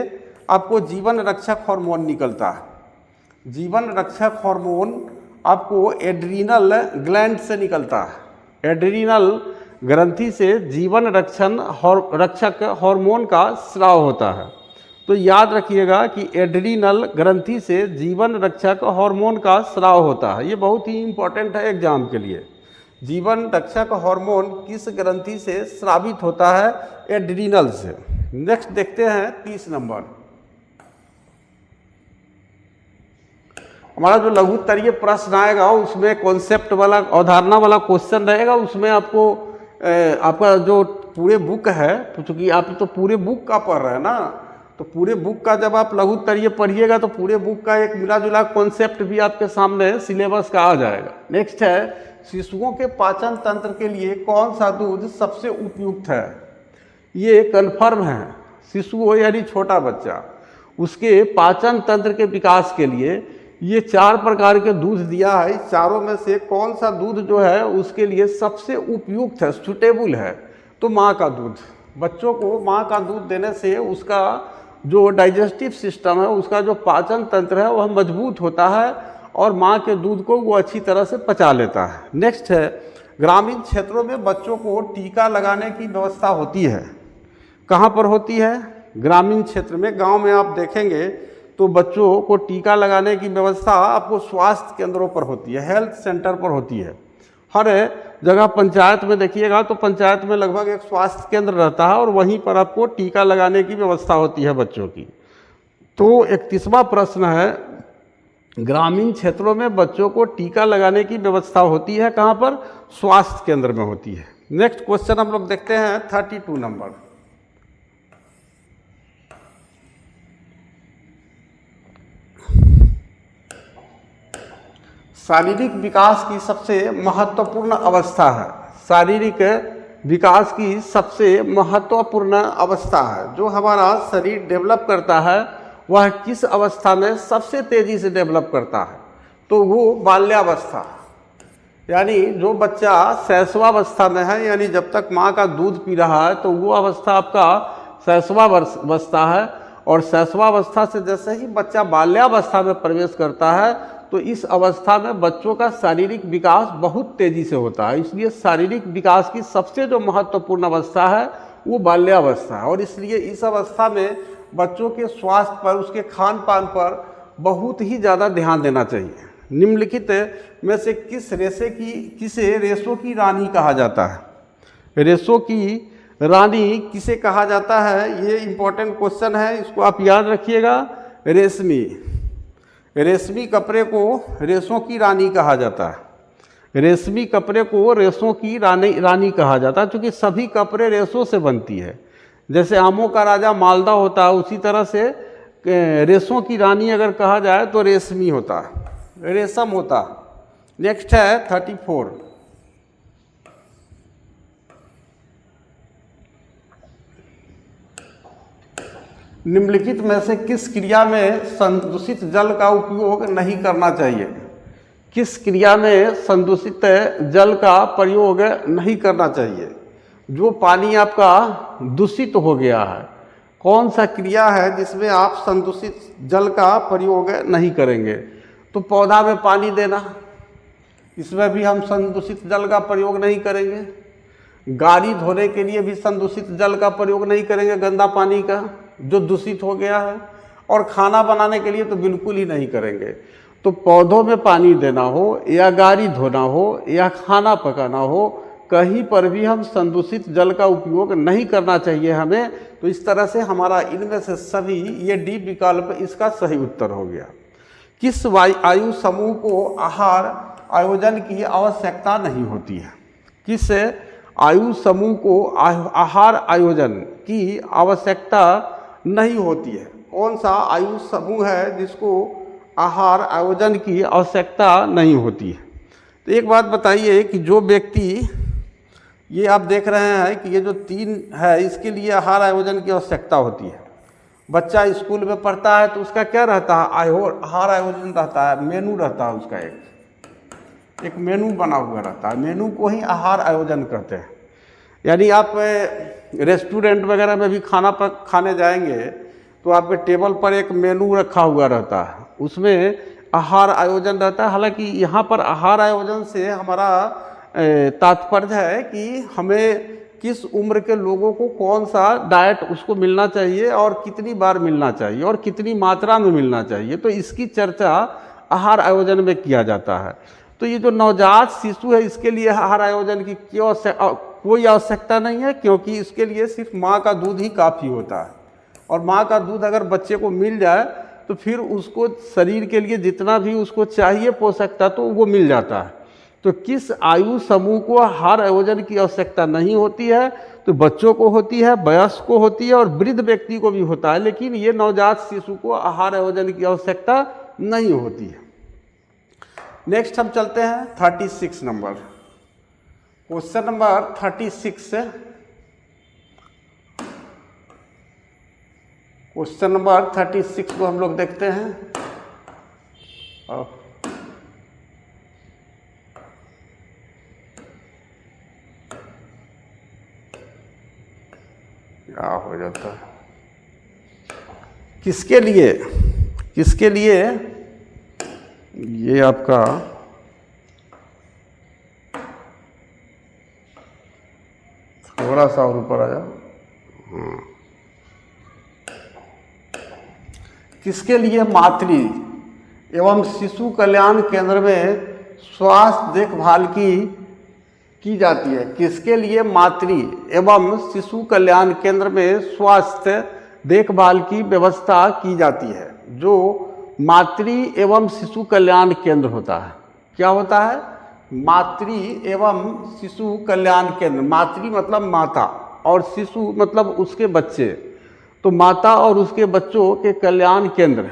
आपको जीवन रक्षक हार्मोन निकलता है। जीवन रक्षक हार्मोन आपको एड्रीनल ग्लैंड से निकलता है। एड्रीनल ग्रंथि से जीवन रक्षक हार्मोन का स्राव होता है। तो याद रखिएगा कि एड्रीनल ग्रंथि से जीवन रक्षक हार्मोन का स्राव होता है। ये बहुत ही इंपॉर्टेंट है एग्जाम के लिए। जीवन रक्षक हार्मोन किस ग्रंथि से स्रावित होता है? एड्रीनल से। नेक्स्ट देखते हैं 30 नंबर। हमारा जो लघु उत्तरीय प्रश्न आएगा उसमें कॉन्सेप्ट वाला, अवधारणा वाला क्वेश्चन रहेगा। उसमें आपको आपका जो पूरे बुक है, चूँकि आप तो पूरे बुक का पढ़ रहे हैं ना, तो पूरे बुक का जब आप लघु उत्तरीय पढ़िएगा तो पूरे बुक का एक मिला जुला कॉन्सेप्ट भी आपके सामने सिलेबस का आ जाएगा। नेक्स्ट है, शिशुओं के पाचन तंत्र के लिए कौन सा दूध सबसे उपयुक्त है? ये कन्फर्म है, शिशु हो यानी छोटा बच्चा, उसके पाचन तंत्र के विकास के लिए ये 4 प्रकार के दूध दिया है। इस चारों में से कौन सा दूध जो है उसके लिए सबसे उपयुक्त है, सुटेबल है? तो माँ का दूध। बच्चों को माँ का दूध देने से उसका जो डाइजेस्टिव सिस्टम है, उसका जो पाचन तंत्र है वह मजबूत होता है और माँ के दूध को वो अच्छी तरह से पचा लेता है। नेक्स्ट है, ग्रामीण क्षेत्रों में बच्चों को टीका लगाने की व्यवस्था होती है। कहाँ पर होती है? ग्रामीण क्षेत्र में। गांव में आप देखेंगे तो बच्चों को टीका लगाने की व्यवस्था आपको स्वास्थ्य केंद्रों पर होती है, हेल्थ सेंटर पर होती है। हर जगह पंचायत में देखिएगा तो पंचायत में लगभग एक स्वास्थ्य केंद्र रहता है और वहीं पर आपको टीका लगाने की व्यवस्था होती है बच्चों की। तो 31वां प्रश्न है, ग्रामीण क्षेत्रों में बच्चों को टीका लगाने की व्यवस्था होती है कहाँ पर? स्वास्थ्य केंद्र में होती है। नेक्स्ट क्वेश्चन हम लोग देखते हैं 32 नंबर। शारीरिक विकास की सबसे महत्वपूर्ण अवस्था है। शारीरिक विकास की सबसे महत्वपूर्ण अवस्था है, जो हमारा शरीर डेवलप करता है वह किस अवस्था में सबसे तेज़ी से डेवलप करता है? तो वो बाल्यावस्था, यानी जो बच्चा शैशवावस्था में है, यानी जब तक माँ का दूध पी रहा है, तो वो अवस्था आपका शैशवावस्था है। और शैशवावस्था से जैसे ही बच्चा बाल्यावस्था में प्रवेश करता है तो इस अवस्था में बच्चों का शारीरिक विकास बहुत तेज़ी से होता है। इसलिए शारीरिक विकास की सबसे जो महत्वपूर्ण अवस्था है वो बाल्यावस्था है। और इसलिए इस अवस्था में बच्चों के स्वास्थ्य पर, उसके खान पान पर बहुत ही ज़्यादा ध्यान देना चाहिए। निम्नलिखित में से किसे रेशों की रानी कहा जाता है? रेशों की रानी किसे कहा जाता है, ये इंपॉर्टेंट क्वेश्चन है, इसको आप याद रखिएगा। रेशमी, रेशमी कपड़े को रेशों की रानी कहा जाता है। रेशमी कपड़े को रेशों की रानी कहा जाता है, क्योंकि सभी कपड़े रेशों से बनती है। जैसे आमों का राजा मालदा होता है, उसी तरह से रेशों की रानी अगर कहा जाए तो रेशमी होता है, रेशम होता है। नेक्स्ट है 34। निम्नलिखित में से किस क्रिया में संदूषित जल का उपयोग नहीं करना चाहिए? किस क्रिया में संदूषित जल का प्रयोग नहीं करना चाहिए? जो पानी आपका दूषित हो गया है, कौन सा क्रिया है जिसमें आप संदूषित जल का प्रयोग नहीं करेंगे? तो पौधा में पानी देना, इसमें भी हम संदूषित जल का प्रयोग नहीं करेंगे। गाड़ी धोने के लिए भी संदूषित जल का प्रयोग नहीं करेंगे, गंदा पानी का जो दूषित हो गया है। और खाना बनाने के लिए तो बिल्कुल ही नहीं करेंगे। तो पौधों में पानी देना हो या गाड़ी धोना हो या खाना पकाना हो, कहीं पर भी हम संदूषित जल का उपयोग नहीं करना चाहिए हमें। तो इस तरह से हमारा इनमें से सभी, ये डी विकल्प इसका सही उत्तर हो गया। किस आयु समूह को आहार आयोजन की आवश्यकता नहीं होती है? किस आयु समूह को आहार आयोजन की आवश्यकता नहीं होती है? कौन सा आयु समूह है जिसको आहार आयोजन की आवश्यकता नहीं होती है? तो एक बात बताइए कि जो व्यक्ति, ये आप देख रहे हैं कि ये जो 3 है, इसके लिए आहार आयोजन की आवश्यकता होती है। बच्चा स्कूल में पढ़ता है तो उसका क्या रहता है? आहार आयोजन रहता है, मेनू रहता है उसका, एक मेनू बना हुआ रहता है। मेनू को ही आहार आयोजन कहते हैं। यानी आप रेस्टोरेंट वगैरह में भी खाने जाएंगे तो आपके टेबल पर एक मेनू रखा हुआ रहता है, उसमें आहार आयोजन रहता है। हालांकि यहाँ पर आहार आयोजन से हमारा तात्पर्य है कि हमें किस उम्र के लोगों को कौन सा डाइट उसको मिलना चाहिए और कितनी बार मिलना चाहिए और कितनी मात्रा में मिलना चाहिए। तो इसकी चर्चा आहार आयोजन में किया जाता है। तो ये जो नवजात शिशु है, इसके लिए आहार आयोजन की कोई आवश्यकता नहीं है, क्योंकि इसके लिए सिर्फ माँ का दूध ही काफ़ी होता है। और माँ का दूध अगर बच्चे को मिल जाए तो फिर उसको शरीर के लिए जितना भी उसको चाहिए पोषक तत्व वो मिल जाता है। तो किस आयु समूह को आहार आयोजन की आवश्यकता नहीं होती है? तो बच्चों को होती है, वयस्क को होती है और वृद्ध व्यक्ति को भी होता है। लेकिन ये नवजात शिशु को आहार आयोजन की आवश्यकता नहीं होती है। नेक्स्ट हम चलते हैं 36 नंबर, क्वेश्चन नंबर 36 से। क्वेश्चन नंबर 36 को हम लोग देखते हैं। क्या हो जाता है, किसके लिए ये आपका थोड़ा सा और ऊपर आ जाओ। किसके लिए मातृ एवं शिशु कल्याण केंद्र में स्वास्थ्य देखभाल की जाती है? किसके लिए मातृ एवं शिशु कल्याण केंद्र में स्वास्थ्य देखभाल की व्यवस्था की जाती है? जो मातृ एवं शिशु कल्याण केंद्र होता है, क्या होता है? मातृ एवं शिशु कल्याण केंद्र। मातृ मतलब माता और शिशु मतलब उसके बच्चे। तो माता और उसके बच्चों के कल्याण केंद्र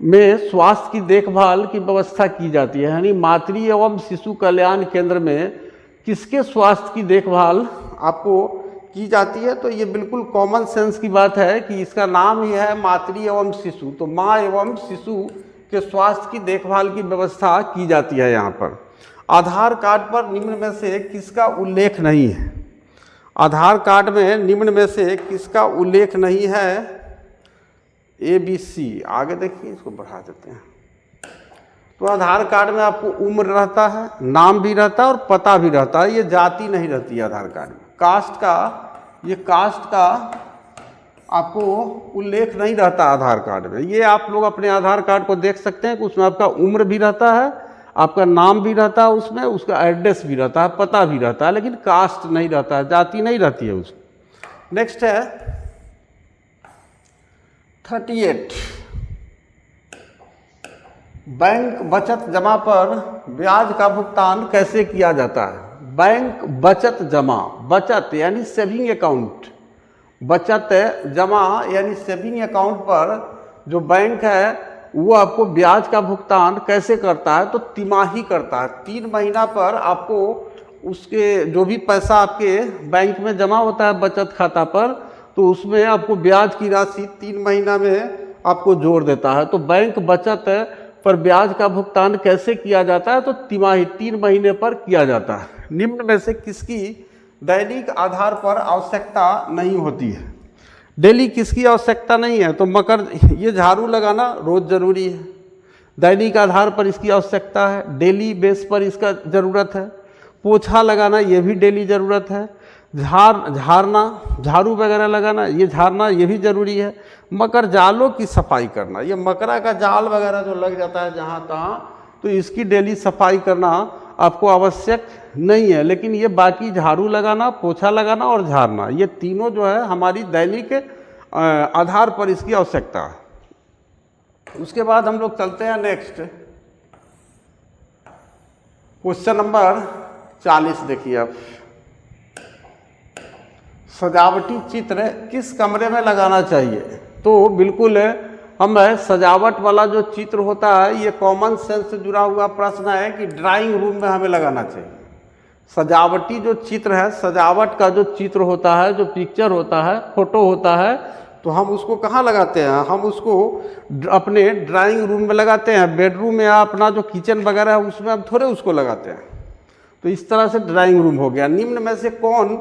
में स्वास्थ्य की देखभाल की व्यवस्था की जाती है। यानी मातृ एवं शिशु कल्याण केंद्र में किसके स्वास्थ्य की देखभाल आपको की जाती है? तो ये बिल्कुल कॉमन सेंस की बात है कि इसका नाम ही है मातृ एवं शिशु। तो माँ एवं शिशु के स्वास्थ्य की देखभाल की व्यवस्था की जाती है यहाँ पर। आधार कार्ड पर निम्न में से किसका उल्लेख नहीं है? आधार कार्ड में निम्न में से किसका उल्लेख नहीं है? ABC। आगे देखिए, इसको बढ़ा देते हैं। तो आधार कार्ड में आपको उम्र रहता है, नाम भी रहता है और पता भी रहता है। ये जाति नहीं रहती है आधार कार्ड में। कास्ट का आपको उल्लेख नहीं रहता आधार कार्ड में। ये आप लोग अपने आधार कार्ड को देख सकते हैं कि उसमें आपका उम्र भी रहता है, आपका नाम भी रहता है उसमें, उसका एड्रेस भी रहता है, पता भी रहता है, लेकिन कास्ट नहीं रहता है, जाति नहीं रहती है उसमें। नेक्स्ट है 38, बैंक बचत जमा पर ब्याज का भुगतान कैसे किया जाता है। बैंक बचत जमा, बचत यानी सेविंग अकाउंट, बचत जमा यानी सेविंग अकाउंट पर जो बैंक है वो आपको ब्याज का भुगतान कैसे करता है, तो तिमाही करता है। 3 महीना पर आपको उसके जो भी पैसा आपके बैंक में जमा होता है बचत खाता पर, तो उसमें आपको ब्याज की राशि 3 महीना में आपको जोड़ देता है। तो बैंक बचत पर ब्याज का भुगतान कैसे किया जाता है, तो तिमाही 3 महीने पर किया जाता है। निम्न में से किसकी दैनिक आधार पर आवश्यकता नहीं होती है। डेली किसकी आवश्यकता नहीं है, तो मकर, ये झाड़ू लगाना रोज जरूरी है, दैनिक आधार पर इसकी आवश्यकता है, डेली बेस पर इसका ज़रूरत है। पोछा लगाना ये भी डेली ज़रूरत है। झाड़ना, झाड़ू वगैरह लगाना, ये झाड़ना ये भी ज़रूरी है। मकर जालों की सफाई करना, ये मकरा का जाल वगैरह जो लग जाता है जहाँ तहाँ, तो इसकी डेली सफाई करना आपको आवश्यक नहीं है। लेकिन ये बाकी झाड़ू लगाना, पोछा लगाना और झाड़ना, ये तीनों जो है हमारी दैनिक आधार पर इसकी आवश्यकता है। उसके बाद हम लोग चलते हैं नेक्स्ट क्वेश्चन नंबर 40। देखिए अब, सजावटी चित्र किस कमरे में लगाना चाहिए। तो बिल्कुल हम सजावट वाला जो चित्र होता है, ये कॉमन सेंस से जुड़ा हुआ प्रश्न है कि ड्राइंग रूम में हमें लगाना चाहिए। सजावटी जो चित्र है, सजावट का जो चित्र होता है, जो पिक्चर होता है, फोटो होता है, तो हम उसको कहाँ लगाते हैं, हम उसको अपने ड्राइंग रूम में लगाते हैं। बेडरूम या अपना जो किचन वगैरह है उसमें हम थोड़े उसको लगाते हैं। तो इस तरह से ड्राइंग रूम हो गया। निम्न में से कौन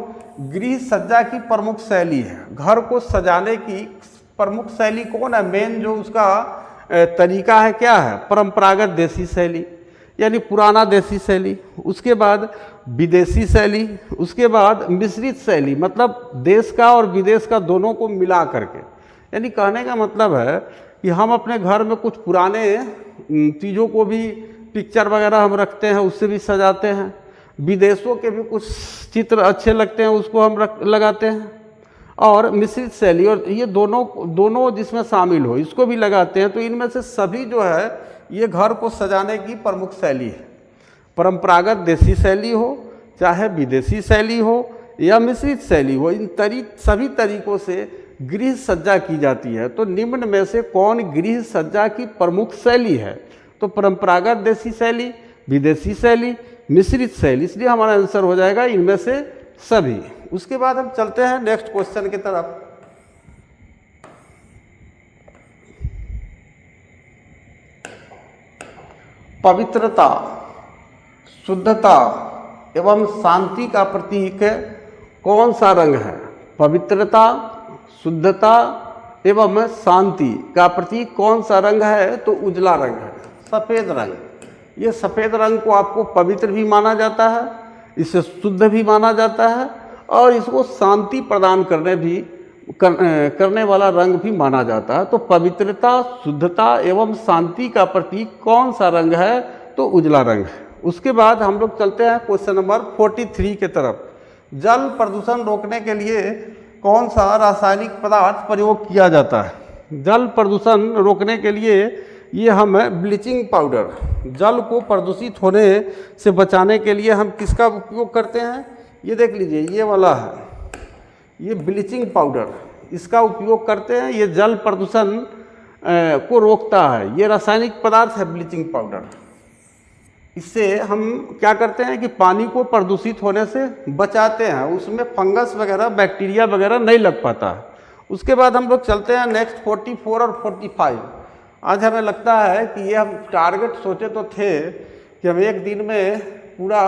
गृह सज्जा की प्रमुख शैली है। घर को सजाने की प्रमुख शैली कौन है, मेन जो उसका तरीका है क्या है, परंपरागत देसी शैली यानी पुराना देसी शैली, उसके बाद विदेशी शैली, उसके बाद मिश्रित शैली, मतलब देश का और विदेश का दोनों को मिला करके। यानी कहने का मतलब है कि हम अपने घर में कुछ पुराने चीज़ों को भी, पिक्चर वगैरह हम रखते हैं, उससे भी सजाते हैं। विदेशों के भी कुछ चित्र अच्छे लगते हैं, उसको हम लगाते हैं। और मिश्रित शैली, और ये दोनों जिसमें शामिल हो, इसको भी लगाते हैं। तो इनमें से सभी जो है ये घर को सजाने की प्रमुख शैली है। परंपरागत देसी शैली हो, चाहे विदेशी शैली हो या मिश्रित शैली हो, इन सभी तरीकों से गृह सज्जा की जाती है। तो निम्न में से कौन गृह सज्जा की प्रमुख शैली है, तो परंपरागत देसी शैली, विदेशी शैली, मिश्रित शैली, इसलिए हमारा आंसर हो जाएगा इनमें से सभी। उसके बाद हम चलते हैं नेक्स्ट क्वेश्चन की तरफ। पवित्रता, शुद्धता एवं शांति का प्रतीक कौन सा रंग है। पवित्रता, शुद्धता एवं शांति का प्रतीक कौन सा रंग है, तो उजला रंग है, सफ़ेद रंग। ये सफ़ेद रंग को आपको पवित्र भी माना जाता है, इसे शुद्ध भी माना जाता है, और इसको शांति प्रदान करने वाला रंग भी माना जाता है। तो पवित्रता, शुद्धता एवं शांति का प्रतीक कौन सा रंग है, तो उजला रंग है। उसके बाद हम लोग चलते हैं क्वेश्चन नंबर 43 के तरफ। जल प्रदूषण रोकने के लिए कौन सा रासायनिक पदार्थ प्रयोग किया जाता है। जल प्रदूषण रोकने के लिए ये हम ब्लीचिंग पाउडर, जल को प्रदूषित होने से बचाने के लिए हम किसका उपयोग करते हैं, ये देख लीजिए, ये वाला है, ये ब्लीचिंग पाउडर, इसका उपयोग करते हैं। ये जल प्रदूषण को रोकता है, ये रासायनिक पदार्थ है ब्लीचिंग पाउडर। इससे हम क्या करते हैं कि पानी को प्रदूषित होने से बचाते हैं, उसमें फंगस वगैरह, बैक्टीरिया वगैरह नहीं लग पाता है। उसके बाद हम लोग चलते हैं नेक्स्ट 44 और 45। आज हमें लगता है कि ये हम टारगेट सोचे तो थे कि हम एक दिन में पूरा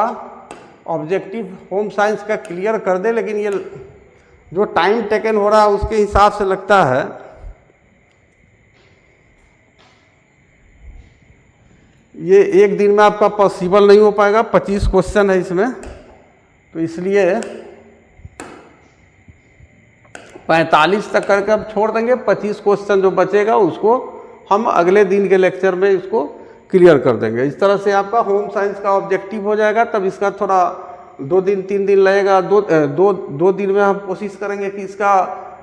ऑब्जेक्टिव होम साइंस का क्लियर कर दे, लेकिन ये जो टाइम टेकन हो रहा है उसके हिसाब से लगता है ये एक दिन में आपका पॉसिबल नहीं हो पाएगा। 25 क्वेश्चन है इसमें, तो इसलिए 45 तक करके अब छोड़ देंगे। 25 क्वेश्चन जो बचेगा उसको हम अगले दिन के लेक्चर में इसको क्लियर कर देंगे। इस तरह से आपका होम साइंस का ऑब्जेक्टिव हो जाएगा। तब इसका थोड़ा 2 दिन 3 दिन लगेगा, दो दिन में हम कोशिश करेंगे कि इसका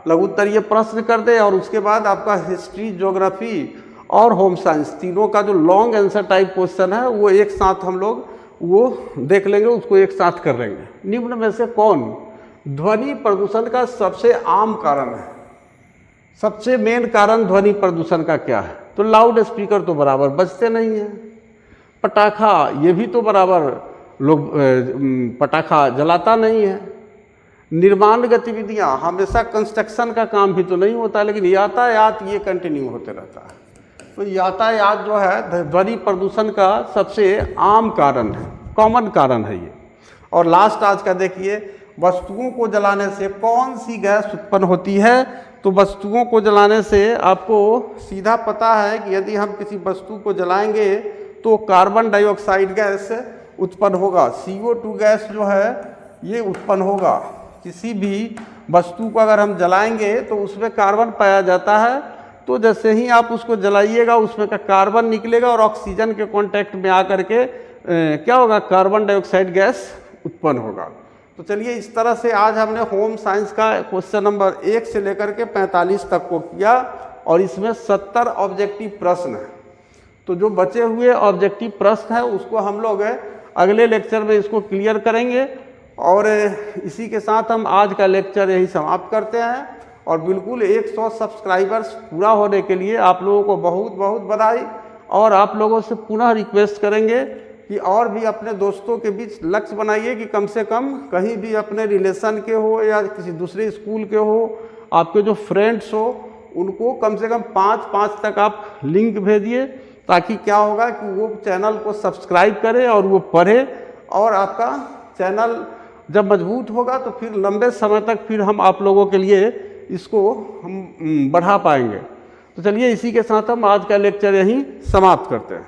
लघु उत्तरीय प्रश्न कर दें, और उसके बाद आपका हिस्ट्री, ज्योग्राफी और होम साइंस तीनों का जो लॉन्ग आंसर टाइप क्वेश्चन है वो एक साथ हम लोग वो देख लेंगे, उसको एक साथ कर लेंगे। निम्न में से कौन ध्वनि प्रदूषण का सबसे आम कारण है? सबसे मेन कारण ध्वनि प्रदूषण का क्या है? तो लाउड स्पीकर तो बराबर बजते नहीं हैं, पटाखा ये भी तो बराबर लोग पटाखा जलाता नहीं है, निर्माण गतिविधियां, हमेशा कंस्ट्रक्शन का काम भी तो नहीं होता, लेकिन यातायात ये कंटिन्यू होते रहता है। तो यातायात जो है ध्वनि प्रदूषण का सबसे आम कारण है, कॉमन कारण है ये। और लास्ट आज का देखिए, वस्तुओं को जलाने से कौन सी गैस उत्पन्न होती है? तो वस्तुओं को जलाने से आपको सीधा पता है कि यदि हम किसी वस्तु को जलाएंगे तो कार्बन डाइऑक्साइड गैस उत्पन्न होगा, CO2 गैस जो है ये उत्पन्न होगा। किसी भी वस्तु को अगर हम जलाएंगे तो उसमें कार्बन पाया जाता है, तो जैसे ही आप उसको जलाइएगा उसमें का कार्बन निकलेगा और ऑक्सीजन के कांटेक्ट में आकर के क्या होगा, कार्बन डाइऑक्साइड गैस उत्पन्न होगा। तो चलिए, इस तरह से आज हमने होम साइंस का क्वेश्चन नंबर 1 से लेकर के 45 तक को किया, और इसमें 70 ऑब्जेक्टिव प्रश्न है। तो जो बचे हुए ऑब्जेक्टिव प्रश्न है उसको हम लोग अगले लेक्चर में इसको क्लियर करेंगे। और इसी के साथ हम आज का लेक्चर यही समाप्त करते हैं। और बिल्कुल 100 सब्सक्राइबर्स पूरा होने के लिए आप लोगों को बहुत बहुत बधाई। और आप लोगों से पुनः रिक्वेस्ट करेंगे कि और भी अपने दोस्तों के बीच लक्ष्य बनाइए कि कम से कम कहीं भी अपने रिलेशन के हो या किसी दूसरे स्कूल के हो, आपके जो फ्रेंड्स हो, उनको कम से कम 5 तक आप लिंक भेजिए, ताकि क्या होगा कि वो चैनल को सब्सक्राइब करे और वो पढ़े, और आपका चैनल जब मजबूत होगा तो फिर लंबे समय तक फिर हम आप लोगों के लिए इसको हम बढ़ा पाएंगे। तो चलिए, इसी के साथ हम आज का लेक्चर यहीं समाप्त करते हैं।